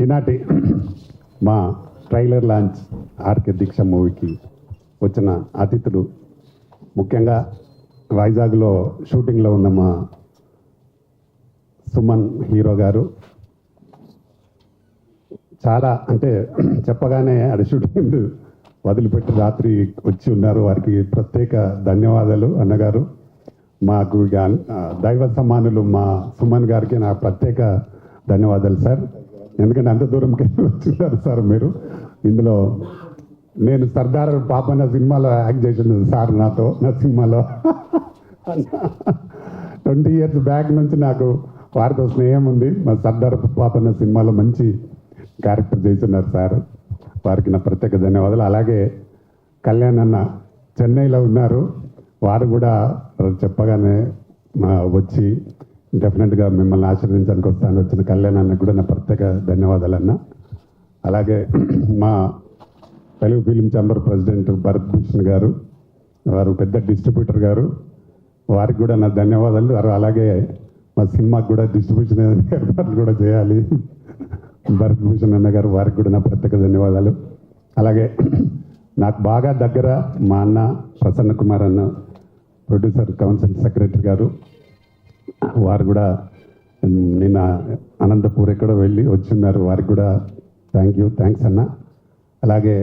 ఈనాటి మా trailer launch RK దీక్ష మూవీకి వచ్చిన అతిథులు, ముఖ్యంగా వైజాగ్లో షూటింగ్లో ఉన్న మా సుమన్ హీరో గారు, చాలా అంటే చెప్పగానే అది షూటింగ్ వదిలిపెట్టి రాత్రి వచ్చి ఉన్నారు. వారికి ప్రత్యేక ధన్యవాదాలు అన్నగారు. మాకు దైవ సమానులు మా సుమన్ గారికి నా ప్రత్యేక ధన్యవాదాలు సార్. ఎందుకంటే అంత దూరంకి వచ్చిన్నారు సార్ మీరు. ఇందులో నేను సర్దార్ పాపన్న సినిమాలో యాక్ట్ చేసిన సార్ నాతో, నా సినిమాలో 20 years బ్యాక్ నుంచి నాకు వారితో స్నేహం ఉంది. మా సర్దార్ పాపన్న సినిమాలో మంచి క్యారెక్టర్ చేస్తున్నారు సార్. వారికి నా ప్రత్యేక ధన్యవాదాలు. అలాగే కళ్యాణ్ అన్న చెన్నైలో ఉన్నారు. వారు కూడా చెప్పగానే వచ్చి డెఫినెట్గా మిమ్మల్ని ఆశీర్వదించడానికి వస్తాను వచ్చిన కళ్యాణ్ అన్నకు కూడా నా ప్రత్యేక ధన్యవాదాలు అన్న. అలాగే మా Telugu film chamber president Bharat Bhushan గారు, వారు పెద్ద డిస్ట్రిబ్యూటర్ గారు, వారికి కూడా నా ధన్యవాదాలు. అలాగే మా సినిమాకి కూడా డిస్ట్రిబ్యూషన్ ఏర్పాట్లు కూడా చేయాలి భరత్ భూషణ్ అన్న గారు, వారికి కూడా నా ప్రత్యేక ధన్యవాదాలు. అలాగే నాకు బాగా దగ్గర మా అన్న ప్రసన్న కుమార్ అన్న, ప్రొడ్యూసర్ కౌన్సిల్ సెక్రటరీ గారు, వారు కూడా నిన్న అనంతపూర్ ఎక్కడో వెళ్ళి వచ్చిన్నారు. వారికి కూడా థ్యాంక్స్ అన్న. అలాగే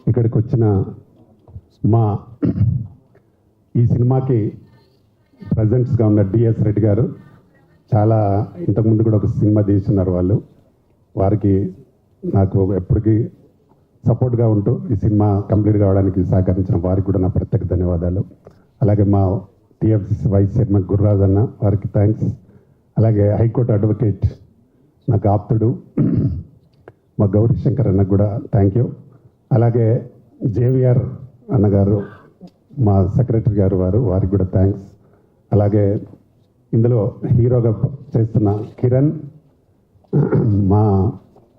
ఇక్కడికి వచ్చిన మా ఈ సినిమాకి ప్రజెంట్స్గా ఉన్న డిఎస్ రెడ్డి గారు, చాలా ఇంతకుముందు కూడా ఒక సినిమా తీస్తున్నారు వాళ్ళు. వారికి నాకు ఎప్పటికీ సపోర్ట్గా ఉంటూ ఈ సినిమా కంప్లీట్ కావడానికి సహకరించిన వారికి కూడా నా ప్రత్యేక ధన్యవాదాలు. అలాగే మా టీఎఫ్సీ వైస్ చైర్మన్ గుర్రాజ్ అన్న, వారికి థ్యాంక్స్. అలాగే హైకోర్టు అడ్వకేట్ నాకు ఆప్తుడు మా గౌరీ శంకర్ అన్నకు కూడా థ్యాంక్ యూ. అలాగే జేవిఆర్ అన్నగారు మా సెక్రటరీ గారు, వారికి కూడా థ్యాంక్స్. అలాగే ఇందులో హీరోగా చేస్తున్న కిరణ్, మా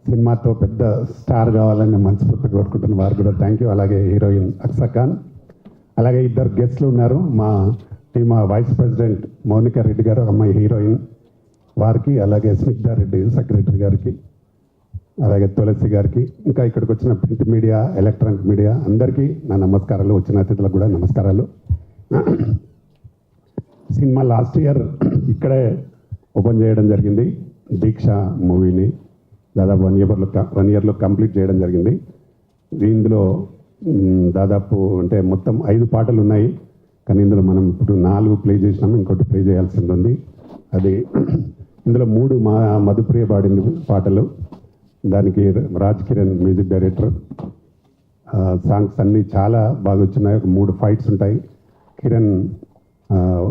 సినిమాతో పెద్ద స్టార్ కావాలని మనస్ఫూర్తిగా కోరుకుంటున్న వారు కూడా థ్యాంక్ యూ. అలాగే హీరోయిన్ అక్సా ఖాన్, అలాగే 2 గెస్ట్లు ఉన్నారు మా team, vice president Mounika Reddy garu, అమ్మాయి హీరోయిన్, వారికి, అలాగే స్నిగ్ధా రెడ్డి సెక్రటరీ గారికి, అలాగే తులసి గారికి, ఇంకా ఇక్కడికి వచ్చిన ప్రింట్ మీడియా, ఎలక్ట్రానిక్ మీడియా అందరికీ నా నమస్కారాలు. వచ్చిన అతిథులకు కూడా నమస్కారాలు. సినిమా లాస్ట్ ఇయర్ ఇక్కడే ఓపెన్ చేయడం జరిగింది. దీక్ష మూవీని దాదాపు 1 yearలో కంప్లీట్ చేయడం జరిగింది. ఇందులో దాదాపు అంటే మొత్తం 5 పాటలు ఉన్నాయి. కానీ ఇందులో మనం ఇప్పుడు 4 ప్లే చేసినాము, ఇంకోటి ప్లే చేయాల్సింది ఉంది. అది ఇందులో 3 మా మధుప్రియ పాడింది పాటలు. దానికి Raj Kiran music director. Songs అన్నీ చాలా బాగా వచ్చినాయి. 3 ఫైట్స్ ఉంటాయి. కిరణ్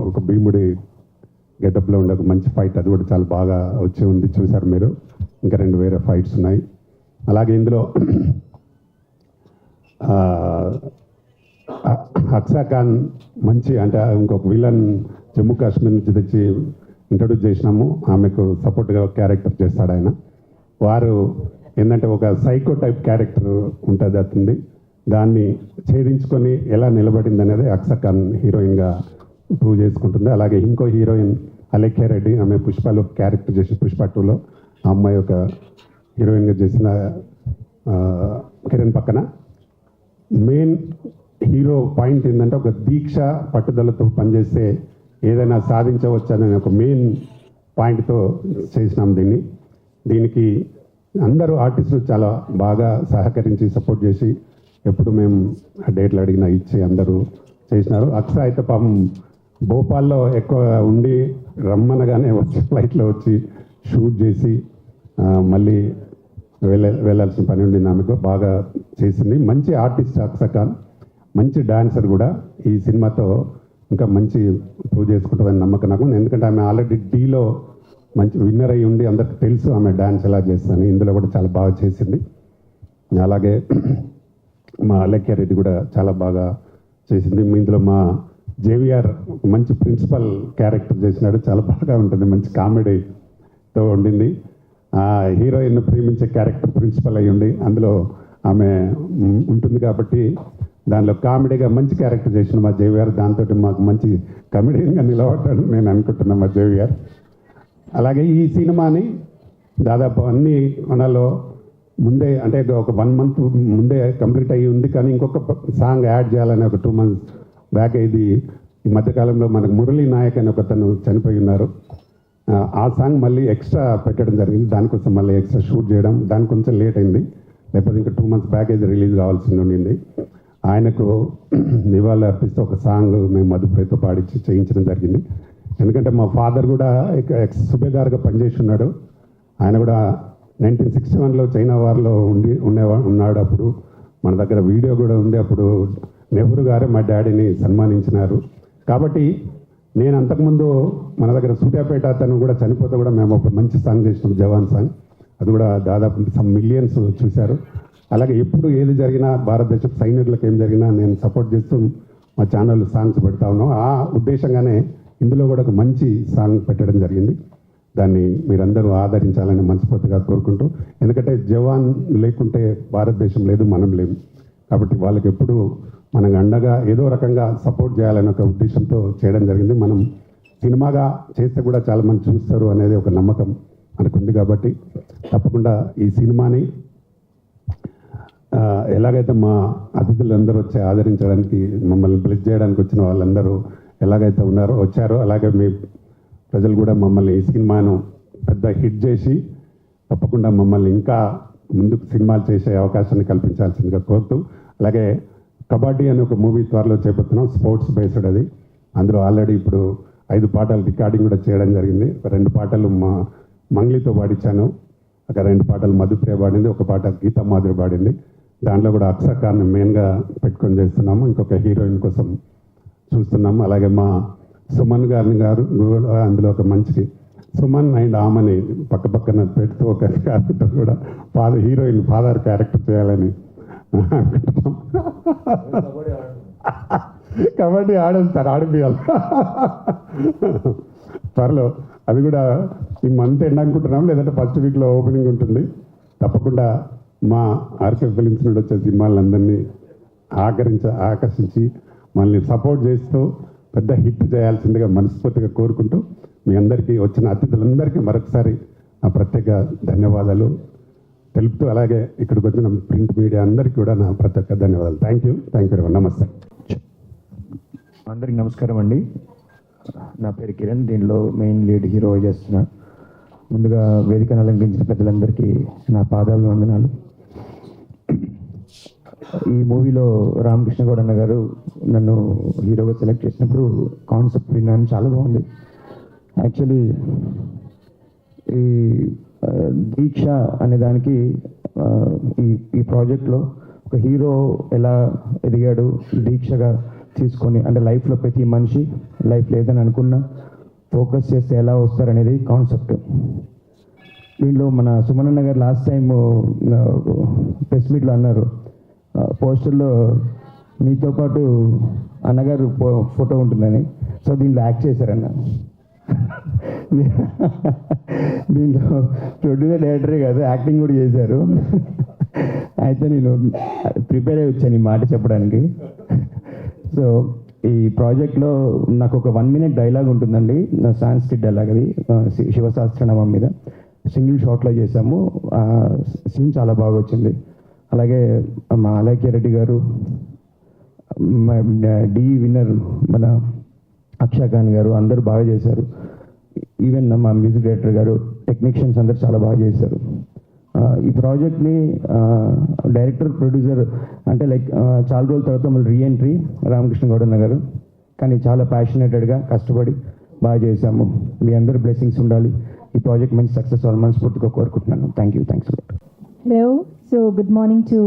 ఒక భీముడి గెటప్లో ఉండే ఒక మంచి ఫైట్, అది కూడా చాలా బాగా వచ్చి ఉంది, చూశారు మీరు. ఇంకా 2 వేరే ఫైట్స్ ఉన్నాయి. అలాగే ఇందులో అక్సా ఖాన్ మంచి అంటే ఇంకొక విలన్ జమ్మూ కాశ్మీర్ నుంచి తెచ్చి ఇంట్రడ్యూస్ చేసినాము. ఆమెకు సపోర్ట్గా క్యారెక్టర్ చేస్తాడు ఆయన. వారు ఏంటంటే ఒక సైకో టైప్ క్యారెక్టర్ ఉంటుంది అతనిది, దాన్ని ఛేదించుకొని ఎలా నిలబడింది అనేది అక్సా ఖాన్ హీరోయిన్గా ప్రూవ్ చేసుకుంటుంది. అలాగే ఇంకో హీరోయిన్ అలేఖ్య రెడ్డి, ఆమె పుష్పలో క్యారెక్టర్ చేసి పుష్ప 2లో ఆ అమ్మాయి ఒక హీరోయిన్గా చేసిన కిరణ్ పక్కన. మెయిన్ హీరో పాయింట్ ఏంటంటే ఒక దీక్ష పట్టుదలతో పనిచేస్తే ఏదైనా సాధించవచ్చు అనే ఒక మెయిన్ పాయింట్తో చేసినాం దీనికి అందరూ ఆర్టిస్టులు చాలా బాగా సహకరించి సపోర్ట్ చేసి ఎప్పుడు మేము డేట్లు అడిగినా ఇచ్చి అందరూ చేసినారు. అక్సా అయితే పాపం భోపాల్లో ఎక్కువ ఉండి రమ్మనగానే వచ్చి ఫ్లైట్లో వచ్చి షూట్ చేసి మళ్ళీ వెళ్ళాల్సిన పని ఉండింది ఆమెకు, బాగా చేసింది. మంచి ఆర్టిస్ట్ అక్షా ఖాన్, మంచి డాన్సర్ కూడా. ఈ సినిమాతో ఇంకా మంచి ప్రూవ్ చేసుకుంటుందని నమ్మకం నాకు, ఎందుకంటే ఆమె ఆల్రెడీ డీలో మంచి విన్నర్ అయ్యి ఉండి అందరికి తెలుసు ఆమె డాన్స్ ఎలా చేస్తాను. ఇందులో కూడా చాలా బాగా చేసింది. అలాగే మా అలెక్య రెడ్డి కూడా చాలా బాగా చేసింది. ఇందులో మా జేవిఆర్ మంచి ప్రిన్సిపల్ క్యారెక్టర్ చేసినాడు, చాలా బాగా ఉంటుంది, మంచి కామెడీతో ఉండింది. హీరోయిన్ ప్రేమించే క్యారెక్టర్ ప్రిన్సిపల్ అయ్యి ఉండి అందులో ఆమె ఉంటుంది కాబట్టి దానిలో కామెడీగా మంచి క్యారెక్టర్ చేసిన మా జేవిఆర్, దాంతో మాకు మంచి కమెడియన్గా నిలబడ్డాడు నేను అనుకుంటున్నాను మా జేవిఆర్. అలాగే ఈ సినిమాని దాదాపు అన్ని మనలో ముందే అంటే ఒక 1 month ముందే కంప్లీట్ అయ్యి ఉంది, కానీ ఇంకొక సాంగ్ యాడ్ చేయాలని ఒక 2 months బ్యాక్. ఇది ఈ మధ్యకాలంలో మనకు మురళీ నాయక్ అని ఒకతను చనిపోయి ఉన్నారు. ఆ సాంగ్ మళ్ళీ ఎక్స్ట్రా పెట్టడం జరిగింది, దానికోసం మళ్ళీ ఎక్స్ట్రా షూట్ చేయడం, దాని కొంచెం లేట్ అయింది. లేకపోతే ఇంకా 2 months బ్యాక్ ఇది రిలీజ్ కావాల్సి ఉండింది. ఆయనకు నివాళులు అర్పిస్తూ ఒక సాంగ్ మేము మధుప్రతో పాడించి చేయించడం జరిగింది. ఎందుకంటే మా ఫాదర్ కూడా ఎక్స్ సుబేదార్గా పనిచేసి ఉన్నాడు. ఆయన కూడా 1961లో చైనా వార్లో ఉన్నాడు. అప్పుడు మన దగ్గర వీడియో కూడా ఉంది. అప్పుడు నెహ్రూ గారే మా డాడీని సన్మానించినారు. కాబట్టి నేను అంతకుముందు మన దగ్గర సూర్యాపేట అతను కూడా చనిపోతే కూడా మేము ఒక మంచి సాంగ్ చేసినాం, జవాన్ సాంగ్. అది కూడా దాదాపు సమ్ మిలియన్స్ చూశారు. అలాగే ఎప్పుడు ఏది జరిగినా భారతదేశ సైనికులకు ఏం జరిగినా నేను సపోర్ట్ చేస్తూ మా ఛానల్ సాంగ్స్ పెడతా ఉన్నాం. ఆ ఉద్దేశంగానే ఇందులో కూడా ఒక మంచి సాంగ్ పెట్టడం జరిగింది. దాన్ని మీరందరూ ఆదరించాలని మనస్ఫూర్తిగా కోరుకుంటూ, ఎందుకంటే జవాన్ లేకుంటే భారతదేశం లేదు, మనం లేము. కాబట్టి వాళ్ళకి ఎప్పుడు మనం అండగా ఏదో రకంగా సపోర్ట్ చేయాలనే ఒక ఉద్దేశంతో చేయడం జరిగింది. మనం సినిమాగా చేస్తే కూడా చాలామంది చూస్తారు అనేది ఒక నమ్మకం మనకుంది. కాబట్టి తప్పకుండా ఈ సినిమాని ఎలాగైతే మా అతిథులందరూ వచ్చి ఆదరించడానికి, మమ్మల్ని బ్లెస్ చేయడానికి వచ్చిన వాళ్ళందరూ ఎలాగైతే వచ్చారో అలాగే మీ ప్రజలు కూడా మమ్మల్ని ఈ సినిమాను పెద్ద హిట్ చేసి తప్పకుండా మమ్మల్ని ఇంకా ముందుకు సినిమాలు చేసే అవకాశాన్ని కల్పించాల్సిందిగా కోరుతూ, అలాగే కబడ్డీ అనే ఒక మూవీ త్వరలో చేపడుతున్నాం, స్పోర్ట్స్ బేస్డ్ అది. అందులో ఆల్రెడీ ఇప్పుడు 5 పాటలు రికార్డింగ్ కూడా చేయడం జరిగింది. 2 పాటలు మా మంగ్లీతో పాడించాను, ఒక 2 పాటలు మధుప్రియ పాడింది, ఒక పాట గీతా మాధురి పాడింది. దాంట్లో కూడా అక్షా ఖాన్ మెయిన్గా పెట్టుకొని చేస్తున్నాము, ఇంకొక హీరోయిన్ కోసం చూస్తున్నాము. అలాగే మా సుమన్ గారు అందులో ఒక మంచి సుమన్ అండ్ ఆమెని పక్క పక్కన పెడుతూ ఒక క్యారెక్టర్ కూడా హీరోయిన్ ఫాదర్ క్యారెక్టర్ చేయాలని అనుకుంటున్నాం. కబడ్డీ ఆడేస్తారు, ఆడిపియాలి త్వరలో. అది కూడా ఈ మంత్ ఎండ్ అనుకుంటున్నాం, లేదంటే ఫస్ట్ వీక్లో ఓపెనింగ్ ఉంటుంది. తప్పకుండా మా ఆర్కే ఫిలిమ్స్ నుండి వచ్చే సినిమాలందరినీ ఆకర్షించి మనల్ని సపోర్ట్ చేస్తూ పెద్ద హిట్ చేయాల్సిందిగా మనస్ఫూర్తిగా కోరుకుంటూ, మీ అందరికీ వచ్చిన అతిథులందరికీ మరొకసారి నా ప్రత్యేక ధన్యవాదాలు తెలుపుతూ, అలాగే ఇక్కడికి వచ్చిన ప్రింట్ మీడియా అందరికీ కూడా నా ప్రత్యేక ధన్యవాదాలు. థ్యాంక్ యూ నమస్తే. అందరికి నమస్కారం అండి. నా పేరు కిరణ్, దీనిలో మెయిన్ లీడ్ హీరో చేస్తున్నా. ముందుగా వేదికను అలంకరించిన పెద్దలందరికీ నా పాదాభివందనాలు. ఈ మూవీలో రామకృష్ణ గౌడ్ అన్న గారు నన్ను హీరోగా సెలెక్ట్ చేసినప్పుడు కాన్సెప్ట్ విన్నాను, చాలా బాగుంది. యాక్చువల్లీ ఈ దీక్ష అనే దానికి ఈ ప్రాజెక్ట్లో ఒక హీరో ఎలా ఎదిగాడు దీక్షగా తీసుకొని, అంటే లైఫ్లో ప్రతి మనిషి లైఫ్ లేదని అనుకున్నా ఫోకస్ చేస్తే ఎలా వస్తారనేది కాన్సెప్ట్. దీంట్లో మన సుమనన్న గారు లాస్ట్ టైం ప్రెస్ మీట్లో అన్నారు, పోస్టర్లో మీతో పాటు అన్నగారు ఫోటో ఉంటుందని. సో దీంట్లో యాక్ట్ చేశారన్న. దీంట్లో ప్రొడ్యూసర్ డైరెక్టరే కాదు, యాక్టింగ్ కూడా చేశారు. అయితే నేను ప్రిపేర్ అయ్యి వచ్చాను ఈ మాట చెప్పడానికి. సో ఈ ప్రాజెక్ట్లో నాకు ఒక 1 minute డైలాగ్ ఉంటుందండి, సాంస్క్రిట్ డైలాగ్. అది శివశాస్త్రనామం మీద సింగిల్ షాట్లో చేశాము. సీన్ చాలా బాగా వచ్చింది. అలాగే మా అలైక్య రెడ్డి గారు, డి విన్నర్ మన అక్షా ఖాన్ గారు అందరూ బాగా చేశారు. ఈవెన్ మా మ్యూజిక్ డైరెక్టర్ గారు, టెక్నీషియన్స్ అందరూ చాలా బాగా చేశారు. ఈ ప్రాజెక్ట్ని డైరెక్టర్ ప్రొడ్యూసర్ అంటే చాలా రోజుల తర్వాత మళ్ళీ రీఎంట్రీ రామకృష్ణ గౌడ్ అన్న గారు, కానీ చాలా ప్యాషనేటెడ్గా కష్టపడి బాగా చేశాము. మీ అందరి బ్లెస్సింగ్స్ ఉండాలి. ఈ ప్రాజెక్ట్ మంచి సక్సెస్ అవ్వాలి మనస్ఫూర్తిగా కోరుకుంటున్నాను. Thanks. Hello. So good morning to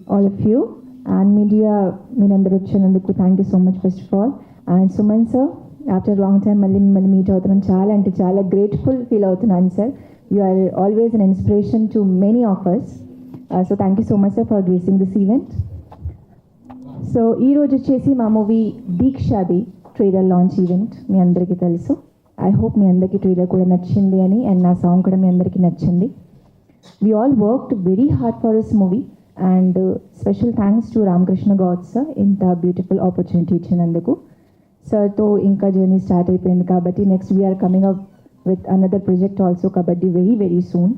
all of you and media. Minandaru Chananduku. Thank you so much first of all. And Suman sir, after a long time mali meet avutunnan chaala ante chaala grateful feel avutunnan sir. You are always an inspiration to many of us. So thank you so much sir for gracing this event. So ee roju chesi ma movie Deekshadi trailer launch event మీ అందరికీ తెలుసు. I hope మీ అందరికీ trailer కూడా నచ్చింది అని and నా song కూడా మీ అందరికీ నచ్చింది. We all worked very hard for this movie and special thanks to Ramkrishna God sir ఇంత బ్యూటిఫుల్ ఆపర్చునిటీ ఇచ్చినందుకు. సార్తో ఇంకా జర్నీ స్టార్ట్ అయిపోయింది కాబట్టి next we're coming up with another project also Kabaddi very very soon.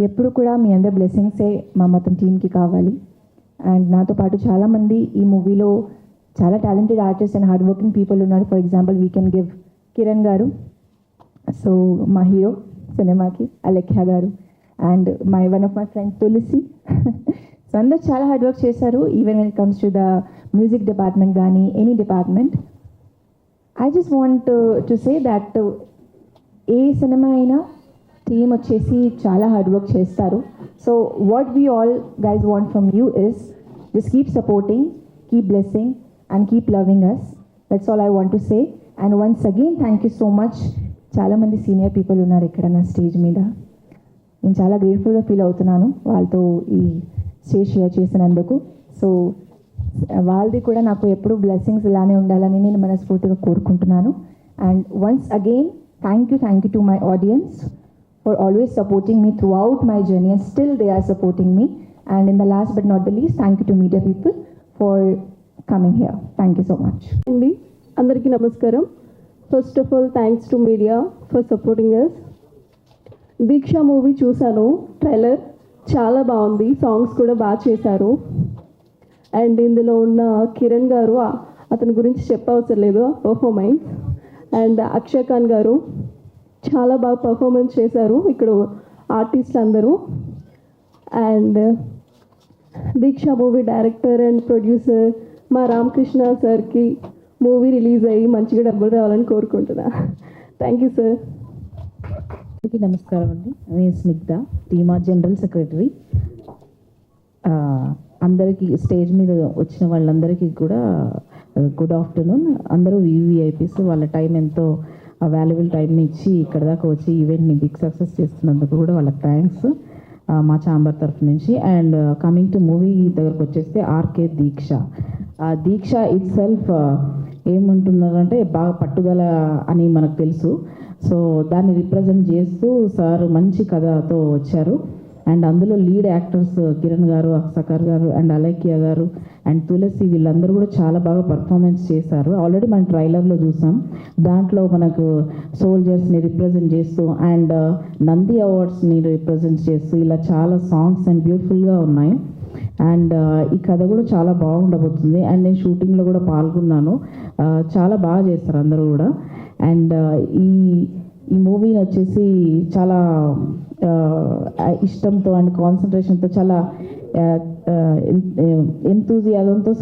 ఎప్పుడు కూడా మీ అందరి బ్లెస్సింగ్సే మా మొత్తం టీంకి కావాలి. అండ్ నాతో పాటు చాలామంది ఈ మూవీలో చాలా talented artist and hard working people ఉన్నారు. For example we can give Kiran garu, so మా హీరో సినిమాకి, Alekhya garu and one of my friend Tulasi. So అందరు చాలా హార్డ్ వర్క్ చేశారు. Even when it comes to the music department కానీ any department. I just want to say that ఏ cinema అయినా team వచ్చేసి చాలా హార్డ్ వర్క్ చేస్తారు. So what we all guys want from you is just keep supporting, keep blessing and keep loving us. That's all I want to say. And once again thank you so much. చాలామంది senior people ఉన్నారు ఇక్కడ నా stage మీద. నేను చాలా గ్రేట్ఫుల్గా feel అవుతున్నాను వాళ్ళతో ఈ స్టేజ్ షేర్ చేసినందుకు. సో వాళ్ళది కూడా నాకు ఎప్పుడు బ్లెస్సింగ్స్ ఇలానే ఉండాలని నేను మనస్ఫూర్తిగా కోరుకుంటున్నాను. And once again thank you to my audience for always supporting me throughout my journey and still they are supporting me. And in the last but not the least thank you to media people for coming here. Thank you so much అండి. అందరికీ నమస్కారం. First of all thanks to media for supporting us. Deeksha movie చూశాను, trailer చాలా బాగుంది, songs కూడా బాగా చేశారు. And ఇందులో ఉన్న కిరణ్ గారు, అతని గురించి చెప్పవసరం లేదు, పర్ఫార్మెన్స్. అండ్ అక్షయ్ ఖాన్ గారు చాలా బాగా పర్ఫార్మెన్స్ చేశారు ఇక్కడ ఆర్టిస్ట్ అందరూ. And Deeksha movie director and producer మా రామకృష్ణ సార్కి మూవీ రిలీజ్ అయ్యి మంచిగా డబ్బులు రావాలని కోరుకుంటున్నా. Thank you sir. అందరికీ నమస్కారం అండి. నేను స్నిగ్ధ, టీమా జనరల్ సెక్రటరీ. అందరికీ స్టేజ్ మీద వచ్చిన వాళ్ళందరికీ కూడా గుడ్ ఆఫ్టర్నూన్. అందరూ వివిఐపీస్ వాళ్ళ టైం ఎంతో వాల్యుబుల్ టైంని ఇచ్చి ఇక్కడ దాకా వచ్చి ఈవెంట్ని బిగ్ సక్సెస్ చేస్తున్నందుకు కూడా వాళ్ళకి థ్యాంక్స్ మా ఛాంబర్ తరఫు నుంచి. అండ్ కమింగ్ టు మూవీ దగ్గరకు వచ్చేస్తే RK Deeksha. Deeksha itself ఏమంటున్నారంటే బాగా పట్టుదల అని మనకు తెలుసు. సో దాన్ని రిప్రజెంట్ చేస్తూ సార్ మంచి కథతో వచ్చారు. అండ్ అందులో లీడ్ యాక్టర్స్ కిరణ్ గారు, అక్షకర్ గారు అండ్ అలైక్య గారు అండ్ తులసి వీళ్ళందరూ కూడా చాలా బాగా పర్ఫార్మెన్స్ చేశారు. ఆల్రెడీ మనం ట్రైలర్లో చూసాం. దాంట్లో మనకు సోల్జర్స్ని రిప్రజెంట్ చేస్తూ అండ్ నంది అవార్డ్స్ని రిప్రజెంట్ చేస్తూ ఇలా చాలా సాంగ్స్ అండ్ బ్యూటిఫుల్గా ఉన్నాయి. అండ్ ఈ కథ కూడా చాలా బాగుండబోతుంది. అండ్ నేను షూటింగ్లో కూడా పాల్గొన్నాను. చాలా బాగా చేస్తారు అందరూ కూడా. అండ్ ఈ మూవీని వచ్చేసి చాలా ఇష్టంతో అండ్ కాన్సన్ట్రేషన్తో చాలా ఎంతూజియాజంతో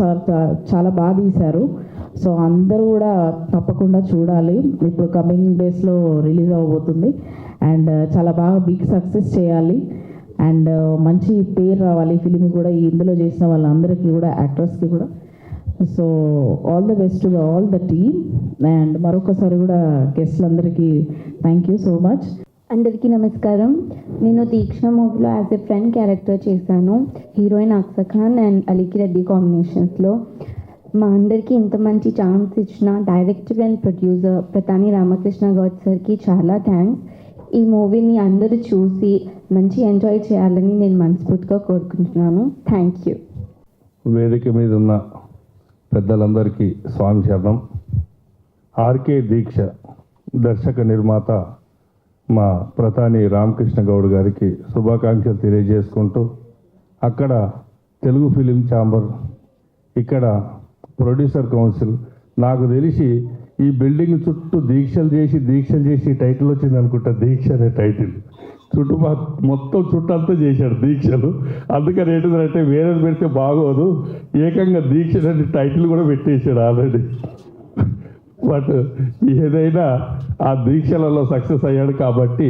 చాలా బాగా తీశారు. సో అందరూ కూడా తప్పకుండా చూడాలి. ఇప్పుడు కమింగ్ డేస్లో రిలీజ్ అవ్వబోతుంది. అండ్ చాలా బాగా బిగ్ సక్సెస్ చేయాలి అండ్ మంచి పేరు రావాలి ఫిలిం కూడా. ఇందులో చేసిన వాళ్ళందరికీ కూడా, యాక్టర్స్కి కూడా. So all the best to all the team. And మరొకసారి కూడా గెస్ట్లందరికీ థ్యాంక్ యూ సో మచ్. అందరికీ నమస్కారం. నేను దీక్ష మూవీలో యాజ్ ఎ ఫ్రెండ్ క్యారెక్టర్ చేశాను. హీరోయిన్ అక్షయ్ ఖాన్ అండ్ అలీకి రెడ్డి కాంబినేషన్స్లో. మా అందరికీ ఇంత మంచి ఛాన్స్ ఇచ్చిన director and producer Pratani Ramakrishna Goud సార్కి చాలా థ్యాంక్స్. ఈ మూవీని అందరూ చూసి మంచి ఎంజాయ్ చేయాలని నేను మనస్ఫూర్తిగా కోరుకుంటున్నాను. Thank you. వేదిక మీద ఉన్న పెద్దలందరికీ స్వామి శరణం. ఆర్కే దీక్ష దర్శక నిర్మాత మా ప్రతాని రామకృష్ణ గౌడ్ గారికి శుభాకాంక్షలు తెలియజేసుకుంటూ, అక్కడ తెలుగు ఫిలిం ఛాంబర్, ఇక్కడ ప్రొడ్యూసర్ కౌన్సిల్, నాకు తెలిసి ఈ బిల్డింగ్ చుట్టూ దీక్షలు చేసి టైటిల్ వచ్చింది అనుకుంటా. దీక్ష అనే టైటిల్ మొత్తం చుట్టంతా చేశాడు దీక్షలు. అందుకని ఏంటంటే వేరేది పెడితే బాగోదు, ఏకంగా దీక్ష అనే టైటిల్ కూడా పెట్టేశాడు ఆల్రెడీ. బట్ ఏదైనా ఆ దీక్షలలో సక్సెస్ అయ్యాడు కాబట్టి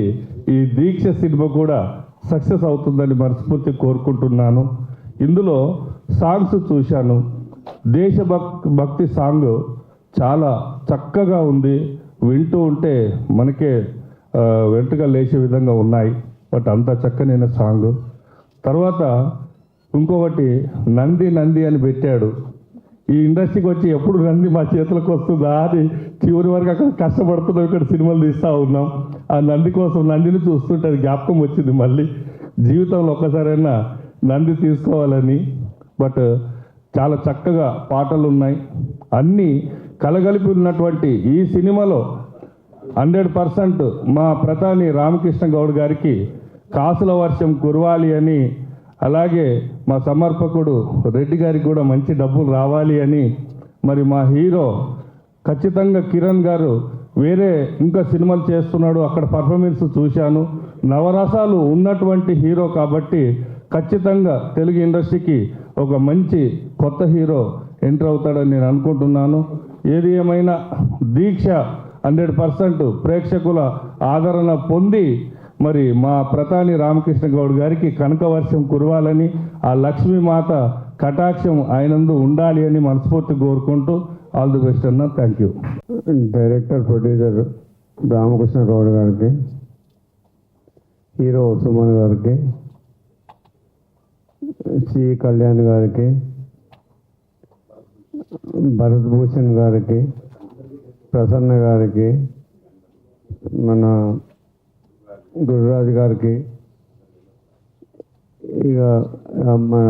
ఈ దీక్ష సినిమా కూడా సక్సెస్ అవుతుందని మనస్ఫూర్తి కోరుకుంటున్నాను. ఇందులో సాంగ్స్ చూశాను. భక్తి సాంగ్ చాలా చక్కగా ఉంది. వింటూ ఉంటే మనకే వెంటగా లేచే విధంగా ఉన్నాయి. బట్ అంత చక్కనైన సాంగ్. తర్వాత ఇంకొకటి నంది నంది అని పెట్టాడు. ఈ ఇండస్ట్రీకి వచ్చి ఎప్పుడు నంది మా చేతులకు వస్తుందా అని చివరి వరకు అక్కడ కష్టపడుతున్నాం, ఇక్కడ సినిమాలు తీస్తూ ఉన్నాం. ఆ నంది కోసం నందిని చూస్తుంటే అది జ్ఞాపకం వచ్చింది. మళ్ళీ జీవితంలో ఒక్కసారైనా నంది తీసుకోవాలని. బట్ చాలా చక్కగా పాటలు ఉన్నాయి. అన్నీ కలగలిపి ఉన్నటువంటి ఈ సినిమాలో 100% మా ప్రధాని రామకృష్ణ గౌడ్ గారికి కాసుల వర్షం కురవాలి అని, అలాగే మా సమర్పకుడు రెడ్డి గారికి కూడా మంచి డబ్బులు రావాలి అని, మరి మా హీరో ఖచ్చితంగా కిరణ్ గారు వేరే ఇంకా సినిమాలు చేస్తున్నాడు, అక్కడ పర్ఫార్మెన్స్ చూశాను. నవరసాలు ఉన్నటువంటి హీరో కాబట్టి ఖచ్చితంగా తెలుగు ఇండస్ట్రీకి ఒక మంచి కొత్త హీరో ఎంటర్ అవుతాడని నేను అనుకుంటున్నాను. ఏది ఏమైనా దీక్ష 100% ప్రేక్షకుల ఆదరణ పొంది మరి మా ప్రధాని రామకృష్ణ గౌడ్ గారికి కనకవర్షం కురవాలని, ఆ లక్ష్మీమాత కటాక్షం ఆయనందు ఉండాలి అని మనస్ఫూర్తి కోరుకుంటూ ఆల్ ది బెస్ట్ అన్న. Thank you. Director producer Ramakrishna Goud గారికి, హీరో సుమన్ గారికి, సి కళ్యాణ్ గారికి, భరత్ భూషణ్ గారికి, ప్రసన్న గారికి, మన గురురాజ్ గారికి, ఇక మన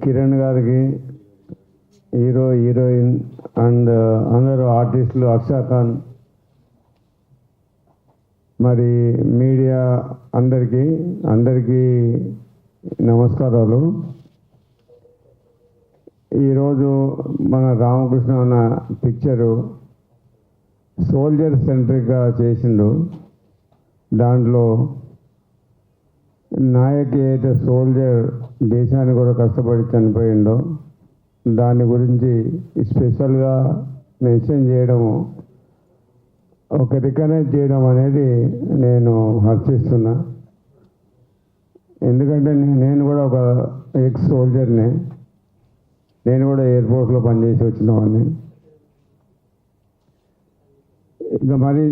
కిరణ్ గారికి, హీరో హీరోయిన్ అండ్ అందరూ ఆర్టిస్టులు, అక్షా ఖాన్, మరి మీడియా అందరికీ నమస్కారాలు. ఈరోజు మన రామకృష్ణ అన్న పిక్చరు సోల్జర్ సెంట్రిక్గా చేసిండు. దాంట్లో నాయకి అయితే సోల్జర్ దేశాన్ని కూడా కష్టపడి చనిపోయిండో దాని గురించి స్పెషల్గా మెన్షన్ చేయడము, ఒక రికగ్నైజ్ చేయడం అనేది నేను హర్షిస్తున్నా. ఎందుకంటే నేను కూడా ఒక ఎక్స్ సోల్జర్నే. నేను కూడా ఎయిర్ఫోర్స్లో పనిచేసి వచ్చిన వాడిని. ఇక మరి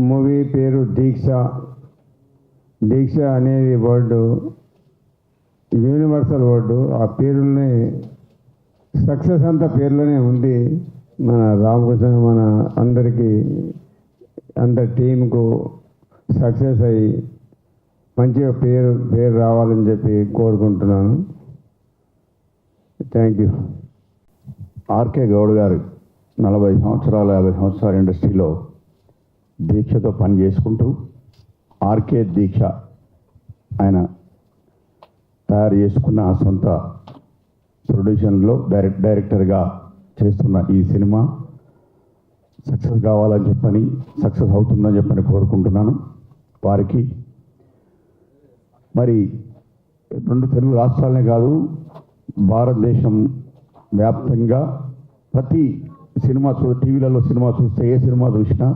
మూవీ పేరు దీక్ష. దీక్ష అనేది వర్డు యూనివర్సల్ వర్డు. ఆ పేరుల్ని సక్సెస్ అంతా పేర్లోనే ఉంది. మన రామకృష్ణ మన అందరికీ టీంకు సక్సెస్ అయ్యి మంచిగా పేరు రావాలని చెప్పి కోరుకుంటున్నాను. Thank you. ఆర్కే గౌడ్ గారు 40 సంవత్సరాలు 50 సంవత్సరాల ఇండస్ట్రీలో దీక్షతో పని చేసుకుంటూ ఆర్కే దీక్ష ఆయన తయారు చేసుకున్న సొంత ప్రొడ్యూషన్లో డైరెక్టర్గా చేస్తున్న ఈ సినిమా సక్సెస్ కావాలని చెప్పని, సక్సెస్ అవుతుందని చెప్పని కోరుకుంటున్నాను. వారికి మరి 2 తెలుగు రాష్ట్రాలనే కాదు, భారతదేశం వ్యాప్తంగా ప్రతి సినిమా టీవీలలో సినిమా చూస్తే ఏ సినిమా చూసినా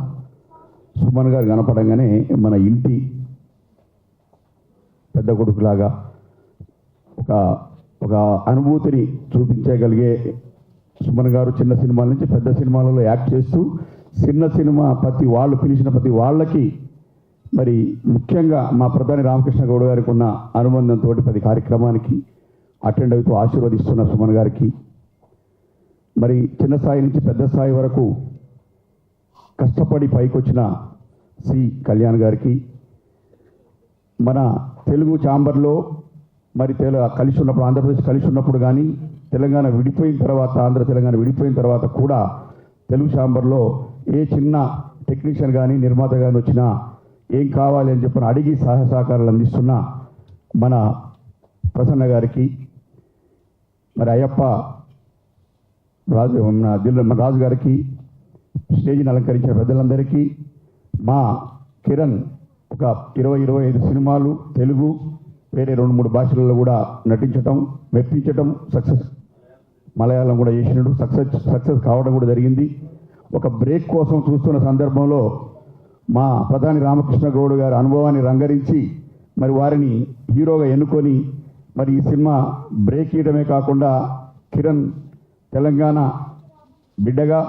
సుమన్ గారు కనపడంగానే మన ఇంటి పెద్ద కొడుకులాగా ఒక అనుభూతిని చూపించగలిగే సుమన్ గారు చిన్న సినిమాల నుంచి పెద్ద సినిమాలలో యాక్ట్ చేస్తూ చిన్న సినిమా పిలిచిన ప్రతి వాళ్ళకి మరి ముఖ్యంగా మా ప్రధాని రామకృష్ణ గౌడ్ గారికి ఉన్న అనుబంధంతో ప్రతి కార్యక్రమానికి అటెండ్ అవుతూ ఆశీర్వదిస్తున్న సుమన్ గారికి, మరి చిన్న స్థాయి నుంచి పెద్ద స్థాయి వరకు కష్టపడి పైకొచ్చిన సి కళ్యాణ్ గారికి, మన తెలుగు ఛాంబర్లో మరి కలిసి ఉన్నప్పుడు ఆంధ్రప్రదేశ్ కలిసి ఉన్నప్పుడు కానీ తెలంగాణ విడిపోయిన తర్వాత తెలంగాణ విడిపోయిన తర్వాత కూడా తెలుగు ఛాంబర్లో ఏ చిన్న టెక్నీషియన్ కానీ నిర్మాత కానీ వచ్చినా ఏం కావాలి అని చెప్పిన అడిగి సహాయ సహకారాలు అందిస్తున్న మన ప్రసన్న గారికి, మరి అయ్యప్ప రాజు గారికి, స్టేజ్ని అలంకరించిన పెద్దలందరికీ, మా కిరణ్ ఒక 20-25 సినిమాలు తెలుగు వేరే 2-3 భాషలలో కూడా నటించటం, మెప్పించటం, సక్సెస్ మలయాళం కూడా చేసినాడు, సక్సెస్ కావడం కూడా జరిగింది. ఒక బ్రేక్ కోసం చూస్తున్న సందర్భంలో మా ప్రధాని రామకృష్ణ గౌడ్ గారి అనుభవాన్ని రంగరించి మరి వారిని హీరోగా ఎన్నుకొని మరి ఈ సినిమా బ్రేక్ ఇవ్వడమే కాకుండా కిరణ్ తెలంగాణ బిడ్డగా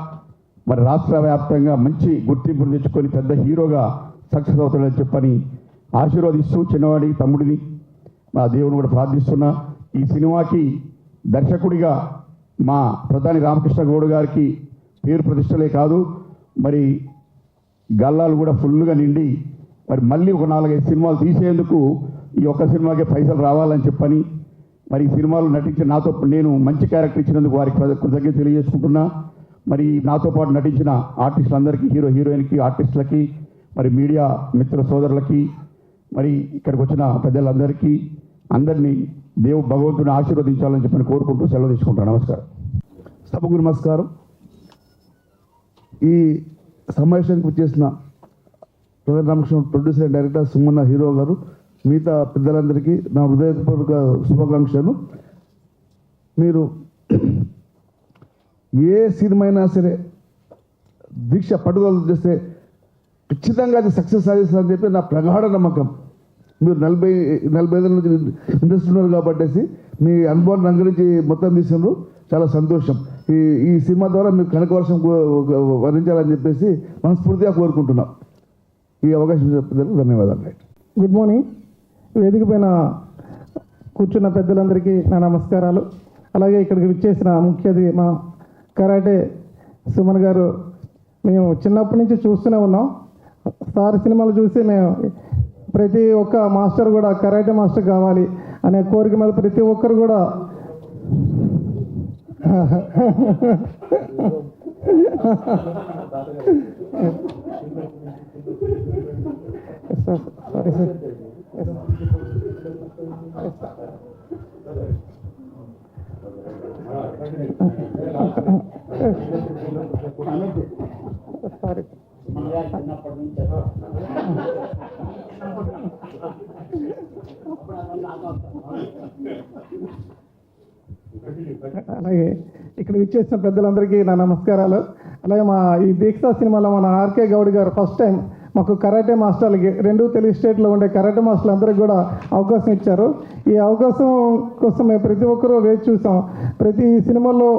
మరి రాష్ట్ర వ్యాప్తంగా మంచి గుర్తింపును తెచ్చుకొని పెద్ద హీరోగా సక్సెస్ అవుతాడని చెప్పని ఆశీర్వదిస్తూ చిన్నవాడి తమ్ముడిని మా దేవుని కూడా ప్రార్థిస్తున్నా. ఈ సినిమాకి దర్శకుడిగా మా ప్రధాని రామకృష్ణ గౌడ్ గారికి పేరు ప్రతిష్టలే కాదు, మరి గల్లాలు కూడా ఫుల్గా నిండి మరి మళ్ళీ ఒక 4-5 సినిమాలు తీసేందుకు ఈ ఒక్క సినిమాకే పైసలు రావాలని చెప్పని మరి ఈ సినిమాలో నటించిన నాతో నేను మంచి క్యారెక్టర్ ఇచ్చినందుకు వారికి కృతజ్ఞత తెలియజేసుకుంటున్నా. మరి నాతో పాటు నటించిన ఆర్టిస్టులందరికీ, హీరోయిన్కి, ఆర్టిస్టులకి, మరి మీడియా మిత్ర సోదరులకి, మరి ఇక్కడికి వచ్చిన పెద్దలందరికీ అందరినీ భగవంతుని ఆశీర్వదించాలని చెప్పని కోరుకుంటూ సెలవు తీసుకుంటాను. నమస్కారం. సభకు నమస్కారం. ఈ సమావేశానికి వచ్చేసిన ప్రధాన Ramakrishna producer and director సుమన్న hero గారు, మిగతా పెద్దలందరికీ నా హృదయపూర్వక శుభాకాంక్షలు. మీరు ఏ సినిమా అయినా సరే దీక్ష పట్టుదల చేస్తే ఖచ్చితంగా అది సక్సెస్ సాధిస్తుందని చెప్పి నా ప్రగాఢ నమ్మకం. మీరు 40 నుంచి ఇండస్ట్రీ ఉన్నారు కాబట్టి మీ అనుభవాన్ని నా గురించి మొత్తం తీసినారు. చాలా సంతోషం. ఈ సినిమా ద్వారా మీరు కనకవర్షం వర్ణించాలని చెప్పేసి మనస్ఫూర్తిగా కోరుకుంటున్నాం. ఈ అవకాశం చెప్పేందుకు ధన్యవాదాలు. Good morning. వేదిక పైన కూర్చున్న పెద్దలందరికీ నా నమస్కారాలు. అలాగే ఇక్కడికి విచ్చేసిన ముఖ్య అతిథి మా కరాటే సుమన్ గారు. మేము చిన్నప్పటి నుంచి చూస్తూనే ఉన్నాం. సార్ సినిమాలు చూసి మేము ప్రతి ఒక్క మాస్టర్ కూడా కరాటే మాస్టర్ కావాలి అనే కోరిక మీద ప్రతి ఒక్కరు కూడా సారీ సార్. సారీ. అలాగే ఇక్కడ విచ్చేసిన పెద్దలందరికీ నా నమస్కారాలు. అలాగే మా ఈ దీక్ష సినిమాలో మన ఆర్కే గౌడ్ గారు ఫస్ట్ టైం మాకు కరాటే మాస్టర్లకి 2 తెలుగు స్టేట్లో ఉండే కరాటే మాస్టర్లు అందరికీ కూడా అవకాశం ఇచ్చారు. ఈ అవకాశం కోసం మేము ప్రతి ఒక్కరూ వేచి చూసాం. ప్రతి సినిమాలో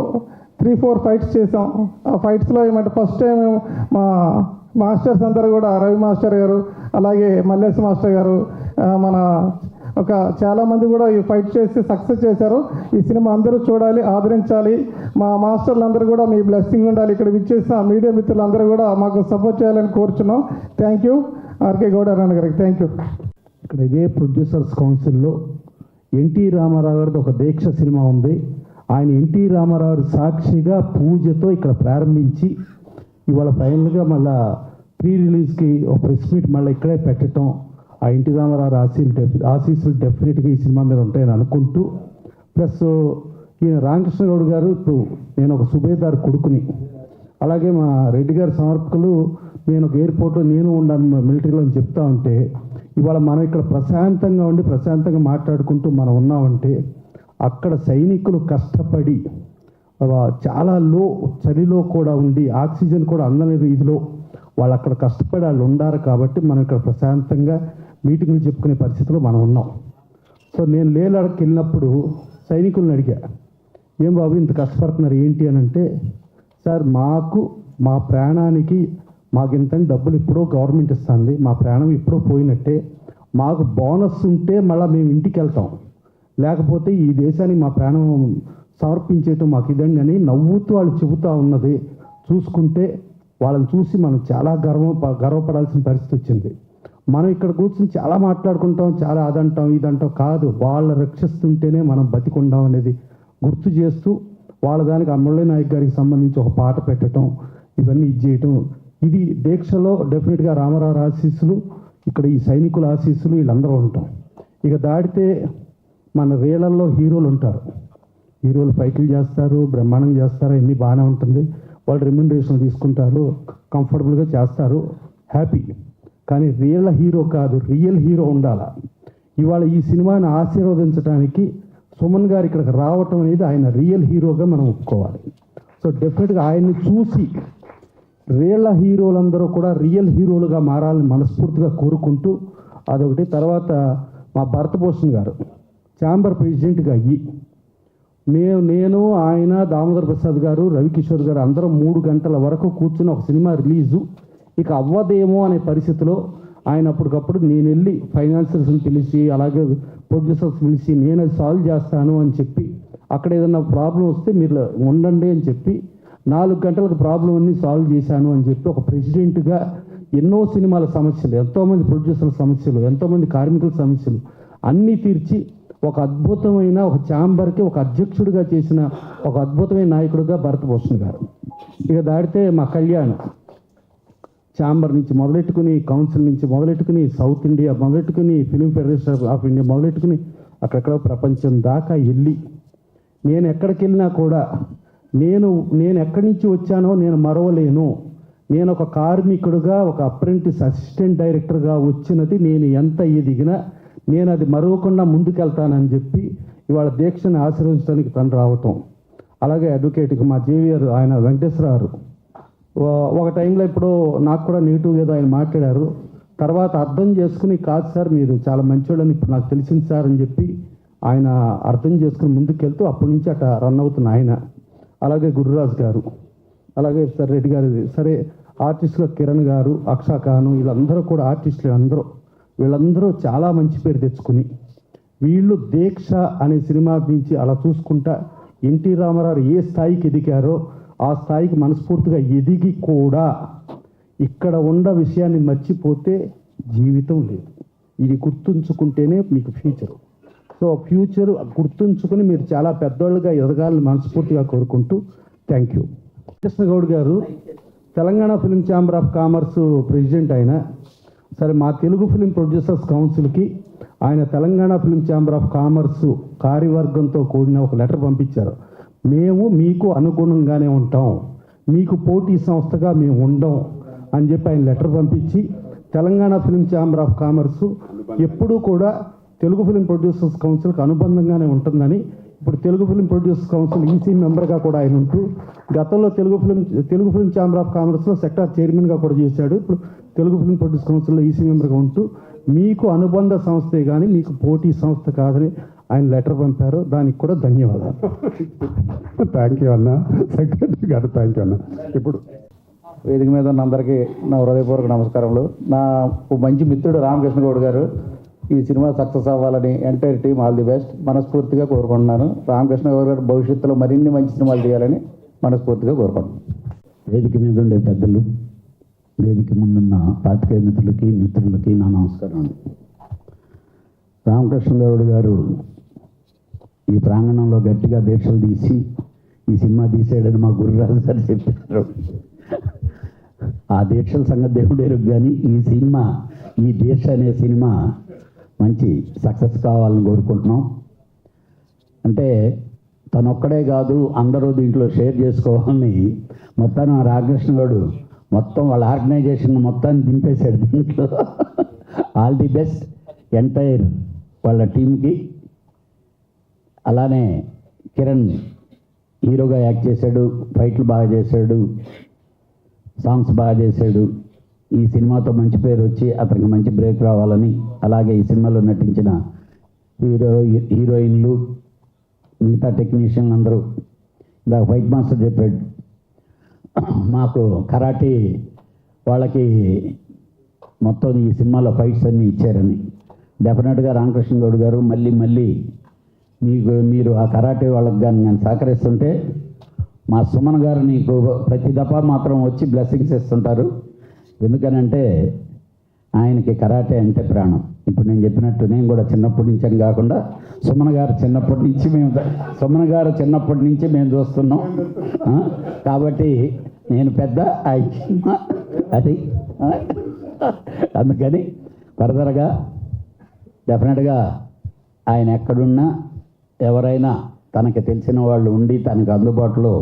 3-4 ఫైట్స్ చేసాం. ఆ ఫైట్స్లో ఏమంటే ఫస్ట్ టైం మా మాస్టర్స్ అందరూ కూడా రవి మాస్టర్ గారు, అలాగే మల్లేశ్ మాస్టర్ గారు, మన ఒక చాలామంది కూడా ఈ ఫైట్ చేసి సక్సెస్ చేశారు. ఈ సినిమా అందరూ చూడాలి, ఆదరించాలి. మా మాస్టర్లు అందరూ కూడా మీ బ్లెస్సింగ్ ఉండాలి. ఇక్కడ విచ్చేసిన మీడియా మిత్రులందరూ కూడా మాకు సపోర్ట్ చేయాలని కోరుచున్నాం. థ్యాంక్ యూ ఆర్కే గౌడ్ అన్న గారికి. Thank you. ఇక్కడ ఇదే ప్రొడ్యూసర్స్ కౌన్సిల్లో ఎన్టీ రామారావు గారిది ఒక దీక్ష సినిమా ఉంది. ఆయన ఎన్టీ రామారావు సాక్షిగా పూజతో ఇక్కడ ప్రారంభించి ఇవాళ ఫైనల్గా మళ్ళీ ప్రీ రిలీజ్కి ఒక ప్రెస్ మీట్ మళ్ళీ ఇక్కడే పెట్టడం, ఆ ఎన్టీ రామారావు ఆశీస్సులు డెఫినెట్గా ఈ సినిమా మీద ఉంటాయని అనుకుంటూ, ప్లస్ ఈయన రామకృష్ణ గౌడ్ గారు ఇప్పుడు నేను ఒక సుబేదార్ కొడుకుని, అలాగే మా రెడ్డి గారి సమర్పకులు నేను ఒక ఎయిర్పోర్ట్లో నేను ఉన్నాను మిలిటరీలో అని చెప్తా ఉంటే, ఇవాళ మనం ఇక్కడ ప్రశాంతంగా ఉండి ప్రశాంతంగా మాట్లాడుకుంటూ మనం ఉన్నామంటే అక్కడ సైనికులు కష్టపడి చాలా చలిలో కూడా ఉండి ఆక్సిజన్ కూడా అందని రీతిలో వాళ్ళు అక్కడ కష్టపడి వాళ్ళు ఉండారు కాబట్టి మనం ఇక్కడ ప్రశాంతంగా మీటింగ్లు చెప్పుకునే పరిస్థితిలో మనం ఉన్నాం. సో నేను లేలడకి వెళ్ళినప్పుడు సైనికులను అడిగా, ఏం బాబు ఇంత కష్టపడుతున్నారు ఏంటి అని అంటే, సార్ మాకు మా ప్రాణానికి మాకు ఇంత డబ్బులు ఇప్పుడో గవర్నమెంట్ ఇస్తుంది, మా ప్రాణం ఇప్పుడో పోయినట్టే, మాకు బోనస్ ఉంటే మళ్ళీ మేము ఇంటికి వెళ్తాం, లేకపోతే ఈ దేశానికి మా ప్రాణం సమర్పించేయటం మాకు ఇదండి అని నవ్వుతూ వాళ్ళు చెబుతూ ఉన్నది చూసుకుంటే వాళ్ళని చూసి మనం చాలా గర్వపడాల్సిన పరిస్థితి వచ్చింది. మనం ఇక్కడ కూర్చొని చాలా మాట్లాడుకుంటాం, చాలా అదంటాం ఇదంటాం, కాదు వాళ్ళు రక్షిస్తుంటేనే మనం బతికుండాం అనేది గుర్తు చేస్తూ వాళ్ళ దానికి మురళీ నాయక్ గారికి సంబంధించి ఒక పాట పెట్టడం, ఇవన్నీ ఇది చేయటం, ఇది దీక్షలో డెఫినెట్గా రామారావు ఆశీస్సులు, ఇక్కడ ఈ సైనికుల ఆశీస్సులు వీళ్ళందరూ ఉంటాం. ఇక దాటితే మన రీళ్ళల్లో హీరోలు ఉంటారు, హీరోలు ఫైట్లు చేస్తారు, బ్రహ్మాండం చేస్తారు, అన్నీ బాగానే ఉంటుంది, వాళ్ళు రెమ్యునరేషన్ తీసుకుంటారు, కంఫర్టబుల్గా చేస్తారు, హ్యాపీ. కానీ రియల్ హీరో కాదు, రియల్ హీరో ఉండాలి. ఇవాళ ఈ సినిమాని ఆశీర్వదించడానికి సుమన్ గారు ఇక్కడికి రావటం అనేది ఆయన రియల్ హీరోగా మనం ఒప్పుకోవాలి. సో డెఫినెట్గా ఆయన్ని చూసి రియల్ హీరోలందరూ కూడా రియల్ హీరోలుగా మారాలని మనస్ఫూర్తిగా కోరుకుంటూ అదొకటి. తర్వాత మా భరతభూషణ్ గారు ఛాంబర్ ప్రెసిడెంట్గా అయ్యి నేను ఆయన దామోదర్ ప్రసాద్ గారు రవికిషోర్ గారు అందరం 3 గంటల వరకు కూర్చుని ఒక సినిమా రిలీజు ఇక అవ్వదేమో అనే పరిస్థితిలో ఆయన అప్పటికప్పుడు నేను వెళ్ళి ఫైనాన్షియల్స్ని పిలిచి అలాగే ప్రొడ్యూసర్స్ పిలిచి నేను అది సాల్వ్ చేస్తాను అని చెప్పి అక్కడ ఏదైనా ప్రాబ్లం వస్తే మీరు ఉండండి అని చెప్పి 4 గంటలకు ప్రాబ్లం అన్ని సాల్వ్ చేశాను అని చెప్పి ఒక ప్రెసిడెంట్గా ఎన్నో సినిమాల సమస్యలు, ఎంతోమంది ప్రొడ్యూసర్ల సమస్యలు, ఎంతోమంది కార్మికుల సమస్యలు అన్నీ తీర్చి ఒక అద్భుతమైన ఒక ఛాంబర్కి ఒక అధ్యక్షుడిగా చేసిన ఒక అద్భుతమైన నాయకుడిగా భరతభూషణ్ గారు. ఇక దాడితే మా కళ్యాణ్ ఛాంబర్ నుంచి మొదలెట్టుకుని కౌన్సిల్ నుంచి మొదలెట్టుకుని సౌత్ ఇండియా మొదలెట్టుకుని ఫిలిం ఫెడరేషన్ ఆఫ్ ఇండియా మొదలెట్టుకుని అక్కడెక్కడ ప్రపంచం దాకా వెళ్ళి నేను ఎక్కడికి వెళ్ళినా కూడా నేను ఎక్కడి నుంచి వచ్చానో నేను మరవలేను. నేను ఒక కార్మికుడుగా ఒక అప్రెంటిస్ అసిస్టెంట్ డైరెక్టర్గా వచ్చినది నేను ఎంత ఎదిగినా నేను అది మరవకుండా ముందుకెళ్తానని చెప్పి ఇవాళ దీక్షని ఆశీర్వదించడానికి తను రావటం. అలాగే అడ్వకేట్కి మా జేవియర్ ఆయన వెంకటేశ్వరరావు ఒక టైంలో ఇప్పుడు నాకు కూడా నెగిటివ్గా ఏదో ఆయన మాట్లాడారు. తర్వాత అర్థం చేసుకుని కాదు సార్ మీరు చాలా మంచివాళ్ళని ఇప్పుడు నాకు తెలిసింది సార్ అని చెప్పి ఆయన అర్థం చేసుకుని ముందుకెళ్తూ అప్పటి నుంచి అట్లా రన్ అవుతున్న ఆయన. అలాగే గురురాజు గారు, అలాగే సార్ రెడ్డి గారు, సరే ఆర్టిస్టులు కిరణ్ గారు, అక్షా ఖాను, వీళ్ళందరూ కూడా ఆర్టిస్టులు వీళ్ళందరూ చాలా మంచి పేరు తెచ్చుకుని వీళ్ళు దీక్ష అనే సినిమా నుంచి అలా చూసుకుంటా ఎన్టీ రామారావు ఏ స్థాయికి ఎదిగారో ఆ స్థాయికి మనస్ఫూర్తిగా ఎదిగి కూడా ఇక్కడ ఉన్న విషయాన్ని మర్చిపోతే జీవితం లేదు. ఇది గుర్తుంచుకుంటేనే మీకు ఫ్యూచర్. సో ఫ్యూచర్ గుర్తుంచుకుని మీరు చాలా పెద్దవాళ్ళుగా ఎదగాలని మనస్ఫూర్తిగా కోరుకుంటూ thank you. Krishna Goud garu Telangana film chamber of commerce president ఆయన. సరే మా తెలుగు ఫిలిం ప్రొడ్యూసర్స్ కౌన్సిల్కి ఆయన Telangana film chamber of commerce కార్యవర్గంతో కూడిన ఒక లెటర్ పంపించారు. మేము మీకు అనుగుణంగానే ఉంటాం, మీకు పోటీ సంస్థగా మేము ఉండం అని చెప్పి ఆయన లెటర్ పంపించి Telangana film chamber of commerce ఎప్పుడూ కూడా తెలుగు ఫిలిం ప్రొడ్యూసర్స్ కౌన్సిల్కి అనుబంధంగానే ఉంటుందని ఇప్పుడు Telugu film producers council EC మెంబర్గా కూడా ఆయన ఉంటూ గతంలో తెలుగు ఫిలిం ఛాంబర్ ఆఫ్ కామర్స్లో సెక్టార్ చైర్మన్గా కూడా చేశాడు. ఇప్పుడు తెలుగు ఫిలిం ప్రొడ్యూసర్స్ కౌన్సిల్లో ఈసీ మెంబర్గా ఉంటూ మీకు అనుబంధ సంస్థే కానీ మీకు పోటీ సంస్థ కాదని ఆయన లెటర్ పంపారు. దానికి కూడా ధన్యవాదాలు. థ్యాంక్ యూ అన్న. సెక్రటరీ గారు థ్యాంక్ యూ అన్న. ఇప్పుడు వేదిక మీద ఉన్న అందరికీ నా హృదయపూర్వక నమస్కారములు. నా మంచి మిత్రుడు రామకృష్ణ గౌడ్ గారు ఈ సినిమా సక్సెస్ అవ్వాలని entire team all the best మనస్ఫూర్తిగా కోరుకుంటున్నాను. రామకృష్ణ గౌడ్ గారు భవిష్యత్తులో మరిన్ని మంచి సినిమాలు తీయాలని మనస్ఫూర్తిగా కోరుకుంటున్నాను. వేదిక మీద ఉండే పెద్దలు, వేదిక ముందున్న పాత్రికేయ మిత్రులకి నా నమస్కారం. రామకృష్ణ గౌడ్ గారు ఈ ప్రాంగణంలో గట్టిగా దీక్షలు తీసి ఈ సినిమా తీసాడని మా గురురాజు గారు చెప్పారు. ఆ దీక్షల సంగతి దేవుడు ఎరుగు, కానీ ఈ దీక్ష అనే సినిమా మంచి సక్సెస్ కావాలని కోరుకుంటున్నాం. అంటే తనొక్కడే కాదు అందరూ దీంట్లో షేర్ చేసుకోవాలని మొత్తం రామకృష్ణ గౌడు మొత్తం వాళ్ళ ఆర్గనైజేషన్ మొత్తాన్ని దింపేశాడు దీంట్లో. ఆల్ ది బెస్ట్ ఎంటైర్ వాళ్ళ టీంకి. అలానే కిరణ్ హీరోగా యాక్ట్ చేశాడు, ఫైట్లు బాగా చేశాడు, సాంగ్స్ బాగా చేశాడు. ఈ సినిమాతో మంచి పేరు వచ్చి అతనికి మంచి బ్రేక్ రావాలని, అలాగే ఈ సినిమాలో నటించిన హీరోయిన్లు మిగతా టెక్నీషియన్లు అందరూ ఇందాక ఫైట్ మాస్టర్ చెప్పాడు మాకు కరాటే వాళ్ళకి మొత్తం ఈ సినిమాలో ఫైట్స్ అన్నీ ఇచ్చారని. డెఫినెట్గా రామకృష్ణ గౌడ్ గారు మళ్ళీ మీరు ఆ కరాటే వాళ్ళకి కానీ నేను సహకరిస్తుంటే మా సుమన్ గారు నీకు ప్రతి దఫా మాత్రం వచ్చి బ్లెస్సింగ్స్ ఇస్తుంటారు. ఎందుకనంటే ఆయనకి కరాటే అంటే ప్రాణం. ఇప్పుడు నేను చెప్పినట్టు నేను కూడా చిన్నప్పటి నుంచి కాకుండా సుమన్ గారు చిన్నప్పటి నుంచి మేము చూస్తున్నాం. కాబట్టి నేను పెద్ద అది అందుకని ఫర్దర్గా డెఫినెట్గా ఆయన ఎక్కడున్నా ఎవరైనా తనకి తెలిసిన వాళ్ళు ఉండి తనకు అందుబాటులో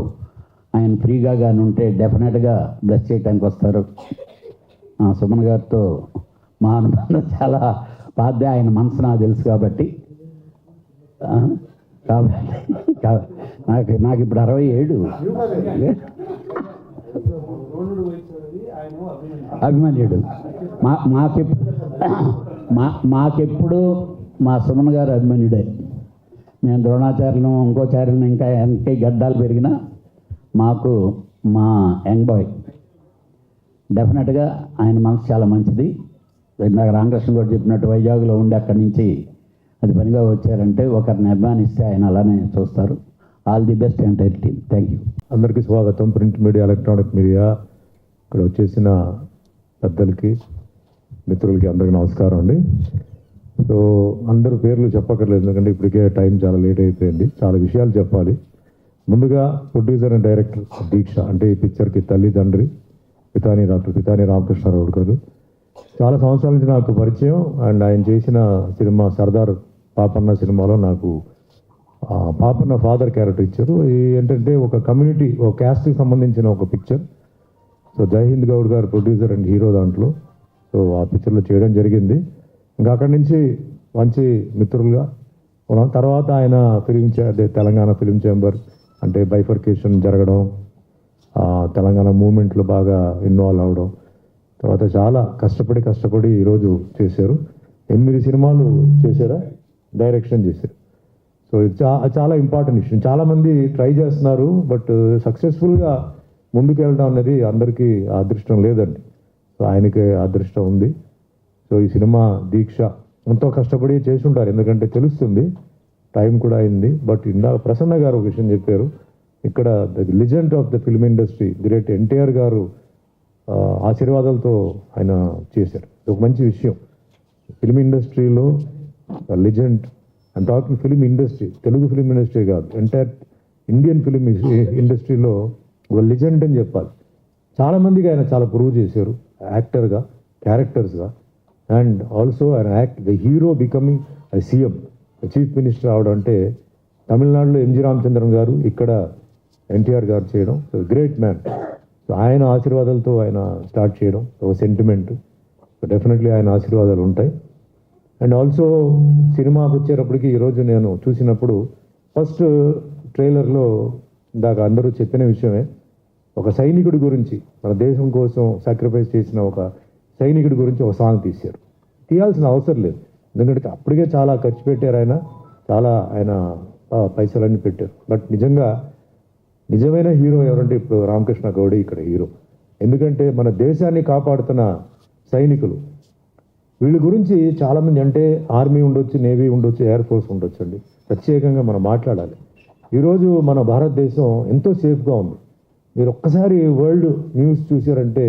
ఆయన ఫ్రీగా కానీ ఉంటే డెఫినెట్గా బ్లెస్ చేయడానికి వస్తారు. సుమన్ గారితో మా అనుబంధం చాలా పాదే, ఆయన మనసు నాకు తెలుసు కాబట్టి నాకు ఇప్పుడు 67 అభిమన్యుడు. మాకెప్పుడు మా సుమన్ గారు అభిమన్యుడే. నేను ద్రోణాచార్యులను ఇంకోచార్యులను ఇంకా గడ్డాలు పెరిగినా మాకు మా యంగ్ బాయ్ డెఫినెట్గా ఆయన మనసు చాలా మంచిది. ఇందాక రామకృష్ణ కూడా చెప్పినట్టు వైజాగ్లో ఉండి అక్కడి నుంచి అది పనిగా వచ్చారంటే ఒకరిని అభిమానిస్తే ఆయన అలానే చూస్తారు. All the best entire team. Thank you. అందరికీ స్వాగతం. ప్రింట్ మీడియా, ఎలక్ట్రానిక్ మీడియా, ఇక్కడ వచ్చేసిన పెద్దలకి, మిత్రులకి అందరికీ నమస్కారం అండి. సో అందరూ పేర్లు చెప్పక్కర్లేదు, ఎందుకంటే ఇప్పటికే టైం చాలా లేట్ అయిపోయింది. చాలా విషయాలు చెప్పాలి. ముందుగా ప్రొడ్యూసర్ అండ్ డైరెక్టర్ దీక్ష, అంటే ఈ పిక్చర్కి తల్లి తండ్రి డాక్టర్ పితాని రామకృష్ణారావు గారు. చాలా సంవత్సరాల నుంచి నాకు పరిచయం. అండ్ ఆయన చేసిన సినిమా సర్దార్ పాపన్న సినిమాలో నాకు పాపన్న ఫాదర్ క్యారెక్టర్ ఇచ్చారు. ఏంటంటే ఒక కమ్యూనిటీ, ఒక క్యాస్ట్కి సంబంధించిన ఒక పిక్చర్. సో జైహింద్ గౌడ్ గారు ప్రొడ్యూసర్ అండ్ హీరో దాంట్లో. సో ఆ పిక్చర్లో చేయడం జరిగింది. ఇంకా అక్కడి నుంచి మంచి మిత్రులుగా ఉన్నాం. తర్వాత ఆయన తెలంగాణ ఫిలిం ఛాంబర్ అంటే బైఫర్కేషన్ జరగడం, తెలంగాణ మూమెంట్లో బాగా ఇన్వాల్వ్ అవడం, తర్వాత చాలా కష్టపడి ఈరోజు చేశారు. 8 సినిమాలు చేశారా, డైరెక్షన్ చేశారు. సో ఇది చాలా ఇంపార్టెంట్ విషయం. చాలామంది ట్రై చేస్తున్నారు, బట్ సక్సెస్ఫుల్గా ముందుకు వెళ్ళడం అనేది అందరికీ అదృష్టం లేదండి. సో ఆయనకి అదృష్టం ఉంది. సో ఈ సినిమా దీక్ష ఎంతో కష్టపడి చేసి ఉంటారు, ఎందుకంటే తెలుస్తుంది, టైం కూడా అయింది. బట్ ఇందాక ప్రసన్న గారు ఒక విషయం చెప్పారు. ఇక్కడ the legend of the film industry great NTR గారు ఆశీర్వాదాలతో ఆయన చేశారు. ఒక మంచి విషయం. ఫిల్మ్ ఇండస్ట్రీలో legend, and talking film industry, Telugu film industry కాదు, ఎంటైర్ ఇండియన్ ఫిల్మ్ ఇండస్ట్రీలో ఒక లెజెండ్ అని చెప్పాలి. చాలామందికి ఆయన చాలా ప్రూవ్ చేశారు, యాక్టర్గా, క్యారెక్టర్స్గా. అండ్ ఆల్సో ఆయన the hero becoming CM, chief minister అవడం అంటే తమిళనాడులో ఎంజి రామచంద్రన్ గారు, ఇక్కడ ఎన్టీఆర్ గారు చేయడం. Great man. సో ఆయన ఆశీర్వాదాలతో ఆయన స్టార్ట్ చేయడం ఒక సెంటిమెంట్. సో డెఫినెట్లీ ఆయన ఆశీర్వాదాలు ఉంటాయి. అండ్ ఆల్సో సినిమాకి వచ్చేటప్పటికి ఈరోజు నేను చూసినప్పుడు ఫస్ట్ ట్రైలర్లో ఇందాక అందరూ చెప్పిన విషయమే, ఒక సైనికుడి గురించి, మన దేశం కోసం సాక్రిఫైస్ చేసిన ఒక సైనికుడి గురించి ఒక సాంగ్ తీశారు. తీయాల్సిన అవసరం లేదు, ఎందుకంటే అప్పటికే చాలా ఖర్చు పెట్టారు ఆయన, చాలా ఆయన పైసలన్నీ పెట్టారు. బట్ నిజమైన హీరో ఎవరంటే ఇప్పుడు రామకృష్ణ గౌడ్ ఇక్కడ హీరో. ఎందుకంటే మన దేశాన్ని కాపాడుతున్న సైనికులు, వీళ్ళ గురించి చాలామంది, అంటే ఆర్మీ ఉండొచ్చు, నేవీ ఉండొచ్చు, ఎయిర్ ఫోర్స్ ఉండొచ్చు అండి, ప్రత్యేకంగా మనం మాట్లాడాలి. ఈరోజు మన భారతదేశం ఎంతో సేఫ్గా ఉంది. మీరు ఒక్కసారి వరల్డ్ న్యూస్ చూసారంటే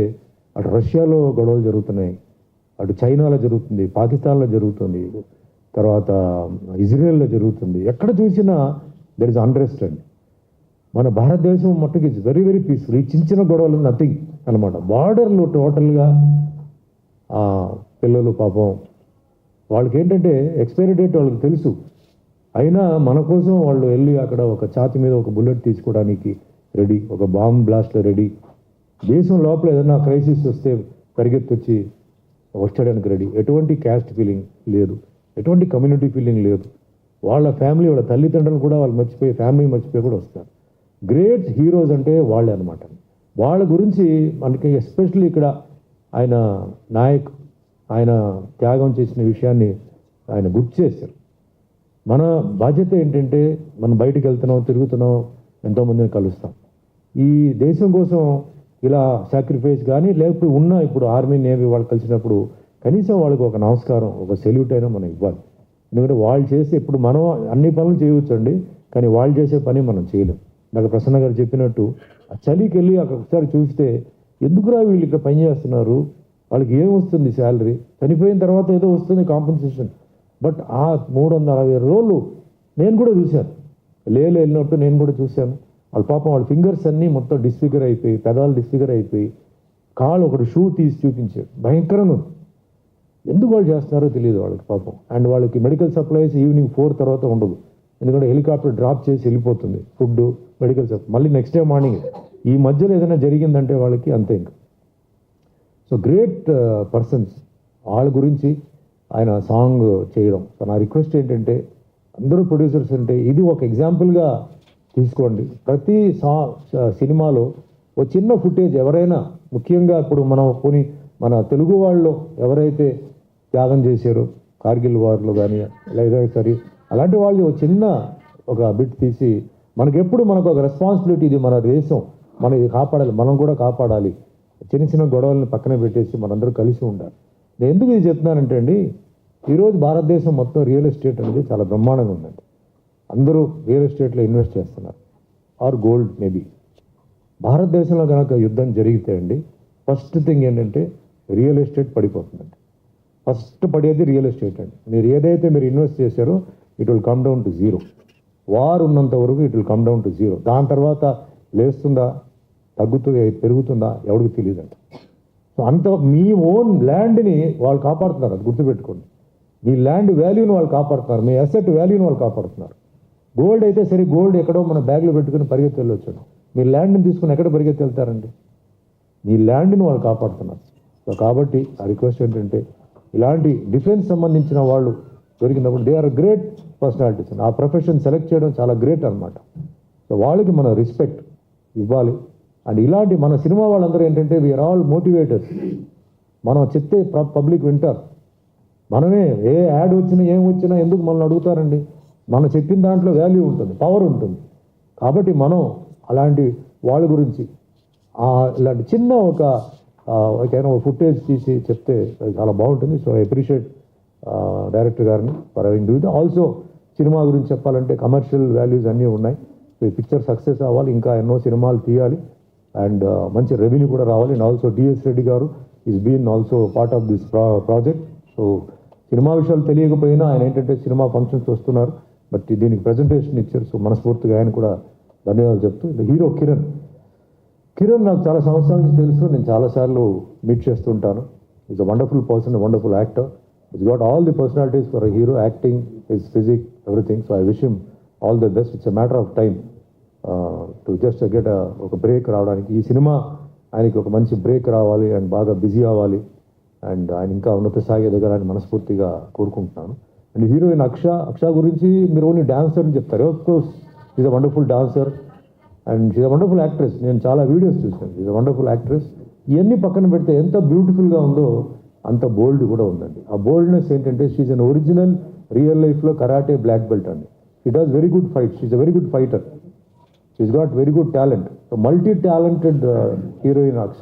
అటు రష్యాలో గొడవలు జరుగుతున్నాయి, అటు చైనాలో జరుగుతుంది, పాకిస్తాన్లో జరుగుతుంది, తర్వాత ఇజ్రాయెల్లో జరుగుతుంది. ఎక్కడ చూసినా దెర్ ఇస్ అన్రెస్ట్ అండి. మన భారతదేశం మట్టుకు ఇట్స్ వెరీ వెరీ పీస్ఫుల్. ఈ చిన్న గొడవలు నథింగ్ అనమాట. బార్డర్లో టోటల్గా పిల్లలు పాపం వాళ్ళకి ఏంటంటే ఎక్స్పైరీ డేట్ వాళ్ళకి తెలుసు, అయినా మన కోసం వాళ్ళు వెళ్ళి అక్కడ ఒక ఛాతి మీద ఒక బుల్లెట్ తీసుకోవడానికి రెడీ, ఒక బాంబ్ బ్లాస్ట్ రెడీ. దేశం లోపల ఏదైనా క్రైసిస్ వస్తే పరిగెత్తొచ్చి వచ్చడానికి రెడీ. ఎటువంటి క్యాస్ట్ ఫీలింగ్ లేదు, ఎటువంటి కమ్యూనిటీ ఫీలింగ్ లేదు. వాళ్ళ ఫ్యామిలీ, వాళ్ళ తల్లిదండ్రులు కూడా వాళ్ళు మర్చిపోయి, ఫ్యామిలీ మర్చిపోయి కూడా వస్తారు. గ్రేట్ హీరోస్ అంటే వాళ్ళే అనమాట. వాళ్ళ గురించి మనకి ఎస్పెషల్లీ ఇక్కడ ఆయన నాయక్, ఆయన త్యాగం చేసిన విషయాన్ని ఆయన గుర్తు చేశారు. మన బాధ్యత ఏంటంటే మనం బయటికి వెళ్తున్నాం, తిరుగుతున్నాం, ఎంతోమందిని కలుస్తాం. ఈ దేశం కోసం ఇలా సాక్రిఫైస్ కానీ లేకపోతే ఉన్న ఇప్పుడు ఆర్మీ నేవీ వాళ్ళు కలిసినప్పుడు కనీసం వాళ్ళకి ఒక నమస్కారం, ఒక సెల్యూట్ అయినా మనం ఇవ్వాలి. ఎందుకంటే వాళ్ళు చేసే, ఇప్పుడు మనం అన్ని పనులు చేయవచ్చండి, కానీ వాళ్ళు చేసే పని మనం చేయలేం. నాకు ప్రసన్న గారు చెప్పినట్టు ఆ చలికి వెళ్ళి అక్కడ ఒకసారి చూస్తే ఎందుకురా వీళ్ళు ఇక్కడ పని చేస్తున్నారు, వాళ్ళకి ఏం వస్తుంది శాలరీ, చనిపోయిన తర్వాత ఏదో వస్తుంది కాంపెన్సేషన్. బట్ ఆ 360 రోజులు నేను కూడా చూశాను, లేలో వెళ్ళినట్టు నేను కూడా చూశాను. వాళ్ళ పాపం వాళ్ళ ఫింగర్స్ అన్నీ మొత్తం డిస్ఫిగర్ అయిపోయి, పెదాలు డిస్ఫిగర్ అయిపోయి, కాళ్ళు ఒకటి షూ తీసి చూపించాడు, భయంకరంగా ఉంది. ఎందుకు వాళ్ళు చేస్తున్నారో తెలియదు వాళ్ళకి పాపం. అండ్ వాళ్ళకి మెడికల్ సప్లైస్ ఈవినింగ్ 4 తర్వాత ఉండదు, ఎందుకంటే హెలికాప్టర్ డ్రాప్ చేసి వెళ్ళిపోతుంది, ఫుడ్, మెడికల్ సప్లై మళ్ళీ నెక్స్ట్ డే మార్నింగ్. ఈ మధ్యలో ఏదైనా జరిగిందంటే వాళ్ళకి అంతే ఇంకా. సో గ్రేట్ పర్సన్స్, వాళ్ళ గురించి ఆయన సాంగ్ చేయడం. సో నా రిక్వెస్ట్ ఏంటంటే అందరూ ప్రొడ్యూసర్స్ అంటే ఇది ఒక ఎగ్జాంపుల్గా తీసుకోండి. ప్రతి సినిమాలో ఒక చిన్న ఫుటేజ్ ఎవరైనా, ముఖ్యంగా ఇప్పుడు మనం మన తెలుగు వాళ్ళు ఎవరైతే త్యాగం చేశారో, కార్గిల్ వార్లో కానీ లేదా సరే అలాంటి వాళ్ళు ఒక బిట్ తీసి మనకు ఒక రెస్పాన్సిబిలిటీ, ఇది మన దేశం, మనం ఇది కాపాడాలి, మనం కూడా కాపాడాలి, చిన్న గొడవలను పక్కన పెట్టేసి మనందరూ కలిసి ఉండాలి. నేను ఎందుకు ఇది చెప్తున్నానంటే అండి, ఈరోజు భారతదేశం మొత్తం రియల్ ఎస్టేట్ అనేది చాలా బ్రహ్మాండంగా ఉందండి. అందరూ రియల్ ఎస్టేట్లో ఇన్వెస్ట్ చేస్తున్నారు, ఆర్ గోల్డ్ మేబీ. భారతదేశంలో కనుక యుద్ధం జరిగితే అండి ఫస్ట్ థింగ్ ఏంటంటే రియల్ ఎస్టేట్ పడిపోతుందండి. ఫస్ట్ పడేది రియల్ ఎస్టేట్ అండి. మీరు ఏదైతే మీరు ఇన్వెస్ట్ చేశారో it will come down to zero. War ఉన్నంత వరకు it will come down to zero. దాని తర్వాత లేస్తుందా, తగ్గుతుందా, పెరుగుతుందా ఎవరికి తెలియదండి. సో అంత మీ ఓన్ ల్యాండ్ని వాళ్ళు కాపాడుతున్నారు, అది గుర్తుపెట్టుకోండి. మీ ల్యాండ్ వాల్యూని వాళ్ళు కాపాడుతున్నారు, మీ అసెట్ వాల్యూని వాళ్ళు కాపాడుతున్నారు. గోల్డ్ అయితే సరే, గోల్డ్ ఎక్కడో మన బ్యాగ్లో పెట్టుకుని పరిగెత్తి వెళ్ళొచ్చాడు. మీ ల్యాండ్ని తీసుకుని ఎక్కడ పరిగెత్తి వెళ్తారండి? మీ ల్యాండ్ని వాళ్ళు కాపాడుతున్నారు. సో కాబట్టి ఆ రిక్వెస్ట్ ఏంటంటే ఇలాంటి డిఫెన్స్ సంబంధించిన వాళ్ళు దొరికినప్పుడు దే ఆర్ గ్రేట్ పర్సనాలిటీస్. ఆ ప్రొఫెషన్ సెలెక్ట్ చేయడం చాలా గ్రేట్ అనమాట. సో వాళ్ళకి మనం రెస్పెక్ట్ ఇవ్వాలి. అండ్ ఇలాంటి మన సినిమా వాళ్ళందరూ ఏంటంటే వీఆర్ ఆల్ మోటివేటర్స్. మనం చెప్తే పబ్లిక్ వింటారు. మనమే ఏ యాడ్ వచ్చినా ఏం వచ్చినా ఎందుకు మనల్ని అడుగుతారండి? మనం చెప్పిన దాంట్లో వాల్యూ ఉంటుంది, పవర్ ఉంటుంది. కాబట్టి మనం అలాంటి వాళ్ళ గురించి ఇలాంటి చిన్న ఒక ఫుటేజ్ తీసి చెప్తే చాలా బాగుంటుంది. సో ఐ అప్రిషియేట్ డైరెక్టర్ గారిని for having do it. Also cinema గురించి చెప్పాలంటే కమర్షియల్ వాల్యూస్ అన్నీ ఉన్నాయి. సో ఈ పిక్చర్ సక్సెస్ అవ్వాలి, ఇంకా ఎన్నో సినిమాలు తీయాలి అండ్ మంచి రెవెన్యూ కూడా రావాలి. And also DS Reddy garu is been also part of this project. So cinema విషయాలు తెలియకపోయినా ఆయన ఏంటంటే సినిమా ఫంక్షన్స్ వస్తున్నారు, బట్ దీనికి ప్రజెంటేషన్ ఇచ్చారు. సో మనస్ఫూర్తిగా ఆయన కూడా ధన్యవాదాలు చెప్తూ, హీరో కిరణ్ నాకు చాలా సంవత్సరాల నుంచి తెలుసు. నేను చాలాసార్లు మీట్ చేస్తుంటాను. Is a wonderful person, wonderful actor. It's got all the personalities for a hero, acting, his physique, everything. So I wish him all the best. It's a matter of time to just get ఒక break రావడానికి. ఈ cinema ఆయనకి ఒక మంచి break రావాలి and బాగా busy అవ్వాలి and ఆయన ఇంకా ఉన్నత స్థాయి ఎదగాలని మనస్ఫూర్తిగా కోరుకుంటున్నాను. అండ్ హీరోయిన్ అక్ష గురించి మీరు ఓన్లీ డాన్సర్ అని చెప్తారు. Of course is a wonderful dancer and she's a wonderful actress. నేను చాలా వీడియోస్ చూసాను. She's a wonderful actress. ఇవన్నీ పక్కన పెడితే ఎంత బ్యూటిఫుల్గా ఉందో అంత బోల్డ్ కూడా ఉందండి. ఆ బోల్డ్నెస్ ఏంటంటే షీజ్ అన్ ఒరిజినల్ రియల్ లైఫ్లో కరాటే బ్లాక్ బెల్ట్ అండి. She does very good fight. She's a very good fighter. She's got very good talent. So multi talented heroine Aksha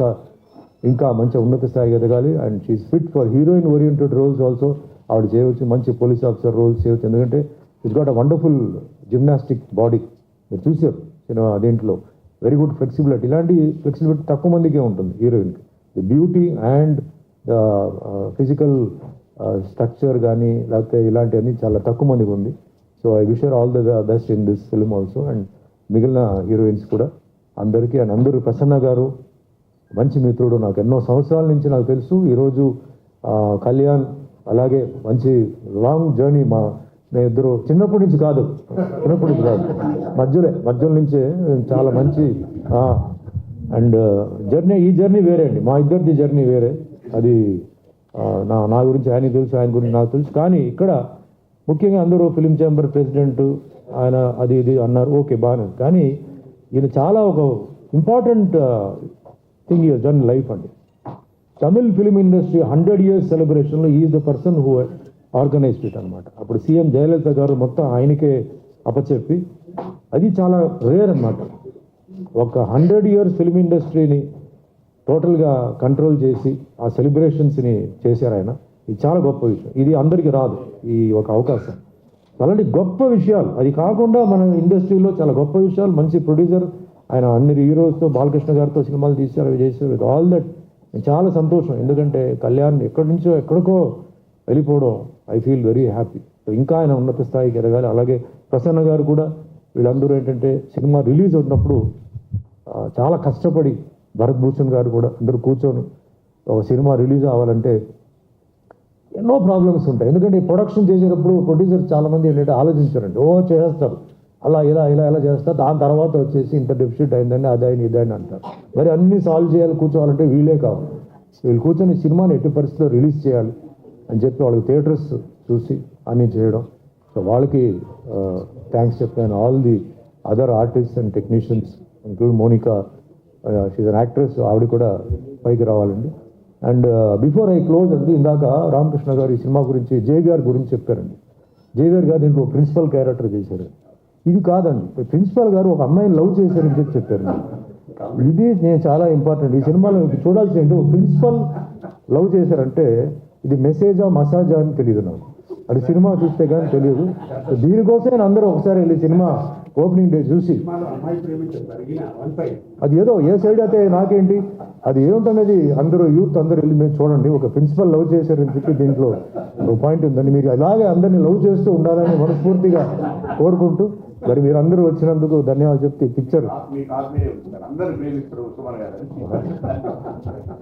ఇంకా మంచి ఉన్నత స్థాయికి ఎదగాలి. And she's fit for heroine oriented roles also. ఆవిడ చేయవచ్చు, మంచి పోలీస్ ఆఫీసర్ రోల్స్ చేయవచ్చు. ఎందుకంటే she's got a wonderful gymnastic body. మీరు చూసారు సినిమా దీంట్లో. Very good flexibility. ఇలాంటి ఫ్లెక్సిబిలిటీ తక్కువ మందికే ఉంటుంది హీరోయిన్కి. The beauty and physical structure కానీ లేకపోతే ఇలాంటివన్నీ చాలా తక్కువ మందికి ఉంది. So I wish her all the best in this film also. And మిగిలిన హీరోయిన్స్ కూడా అందరికీ. అండ్ అందరూ ప్రసన్న గారు మంచి మిత్రుడు, నాకు ఎన్నో సంవత్సరాల నుంచి నాకు తెలుసు. ఈరోజు కళ్యాణ్ అలాగే మంచి లాంగ్ జర్నీ. నేను ఇద్దరు చిన్నప్పటి నుంచి కాదు మధ్యలో నుంచే చాలా మంచి అండ్ ఈ జర్నీ వేరే అండి. మా ఇద్దరిది జర్నీ వేరే. అది నా గురించి ఆయన తెలుసు, ఆయన గురించి నాకు తెలుసు. కానీ ఇక్కడ ముఖ్యంగా అందరూ ఫిలిం ఛాంబర్ ప్రెసిడెంట్ ఆయన అది ఇది అన్నారు, ఓకే బాగానే. కానీ ఈయన చాలా ఒక important thing is done life అండి. తమిళ్ ఫిలిం ఇండస్ట్రీ 100 years సెలబ్రేషన్లో is the person who organized it అనమాట. అప్పుడు సీఎం జయలలిత గారు మొత్తం ఆయనకే అప్పచెప్పి, అది చాలా రేర్ అనమాట. ఒక 100 years ఫిలిం ఇండస్ట్రీని టోటల్గా కంట్రోల్ చేసి ఆ సెలబ్రేషన్స్ని చేశారు ఆయన. ఇది చాలా గొప్ప విషయం. ఇది అందరికీ రాదు ఈ ఒక అవకాశం. అలాంటి గొప్ప విషయాలు, అది కాకుండా మన ఇండస్ట్రీలో చాలా గొప్ప విషయాలు. మంచి ప్రొడ్యూసర్ ఆయన, అన్ని హీరోస్తో బాలకృష్ణ గారితో సినిమాలు తీశారు, అవి చేశారు. విత్ ఆల్ దట్ చాలా సంతోషం. ఎందుకంటే కళ్యాణ్ ఎక్కడి నుంచో ఎక్కడికో వెళ్ళిపోవడం ఐ ఫీల్ వెరీ హ్యాపీ. ఇంకా ఆయన ఉన్నత స్థాయికి ఎదగాలి. అలాగే ప్రసన్న గారు కూడా, వీళ్ళందరూ ఏంటంటే సినిమా రిలీజ్ అవుతున్నప్పుడు చాలా కష్టపడి, భరత్ భూషణ్ గారు కూడా అందరూ కూర్చొని ఒక సినిమా రిలీజ్ అవ్వాలంటే ఎన్నో ప్రాబ్లమ్స్ ఉంటాయి. ఎందుకంటే ప్రొడక్షన్ చేసేటప్పుడు ప్రొడ్యూసర్ చాలామంది ఏంటంటే ఆలోచించారండి, చేస్తారు అలా ఇలా చేస్తారు. దాని తర్వాత వచ్చేసి ఇంత డెఫిసిట్ అయిందని అదైనా ఇదైనా అంటారు. మరి అన్నీ సాల్వ్ చేయాలి కూర్చోవాలంటే వీళ్ళే కావాలి. వీళ్ళు కూర్చొని సినిమాని ఎట్టి పరిస్థితిలో రిలీజ్ చేయాలి అని చెప్పి వాళ్ళకి థియేటర్స్ చూసి అన్నీ చేయడం. సో వాళ్ళకి థ్యాంక్స్ చెప్తాను. All the other artist and technicians include Monika, she's an actress. ఆవిడ కూడా పైకి రావాలండి. అండ్ బిఫోర్ ఐ క్లోజ్ అండి, ఇందాక రామకృష్ణ గారు ఈ సినిమా గురించి జే గారి గురించి చెప్పారండి. జే గారు దీంట్లో ప్రిన్సిపల్ క్యారెక్టర్ చేశారు. ఇది కాదండి, ప్రిన్సిపల్ గారు ఒక అమ్మాయిని లవ్ చేశారని చెప్పారు. ఇది నేను చాలా ఇంపార్టెంట్ ఈ సినిమాలో చూడాల్సి ఏంటి, ప్రిన్సిపల్ లవ్ చేశారంటే ఇది మెసేజా మసాజా అని తెలియదు నాకు, అది సినిమా చూస్తే కానీ తెలియదు. దీనికోసం నేను అందరూ ఒకసారి వెళ్ళి సినిమా ఓపెనింగ్ డే చూసి అది ఏదో ఏ సైడ్ అయితే నాకేంటి అది ఏమిటనేది అందరూ యూత్ అందరూ వెళ్ళి మీరు చూడండి. ఒక ప్రిన్సిపల్ లవ్ చేశారని చెప్పి దీంట్లో ఒక పాయింట్ ఉందండి. మీరు అలాగే అందరినీ లవ్ చేస్తూ ఉండాలని మనస్ఫూర్తిగా కోరుకుంటూ మరి మీరు అందరూ వచ్చినందుకు ధన్యవాదాలు చెప్తే పిక్చర్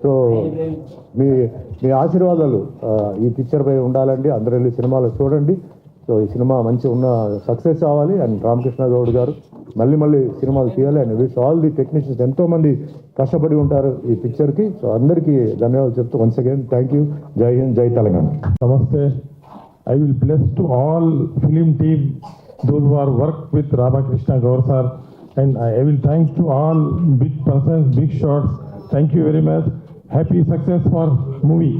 సో మీ మీ ఆశీర్వాదాలు ఈ పిక్చర్ పై ఉండాలండి. అందరూ వెళ్ళి సినిమాలో చూడండి. సో ఈ సినిమా మంచి ఉన్న సక్సెస్ అవ్వాలి. అండ్ రామకృష్ణ గౌడ్ గారు మళ్ళీ సినిమాలు తీయాలి. And wish all the technicians, ఎంతోమంది కష్టపడి ఉంటారు ఈ పిక్చర్కి. సో అందరికీ ధన్యవాదాలు చెప్తూ వన్స్ అగైన్ థ్యాంక్ యూ. జై హింద్, జై Telangana. Namaste. I will bless to all film team, those who are worked with Ramakrishna Gaur sir, and I will thank to all big persons, big shots. Thank you very much. Happy success for movie.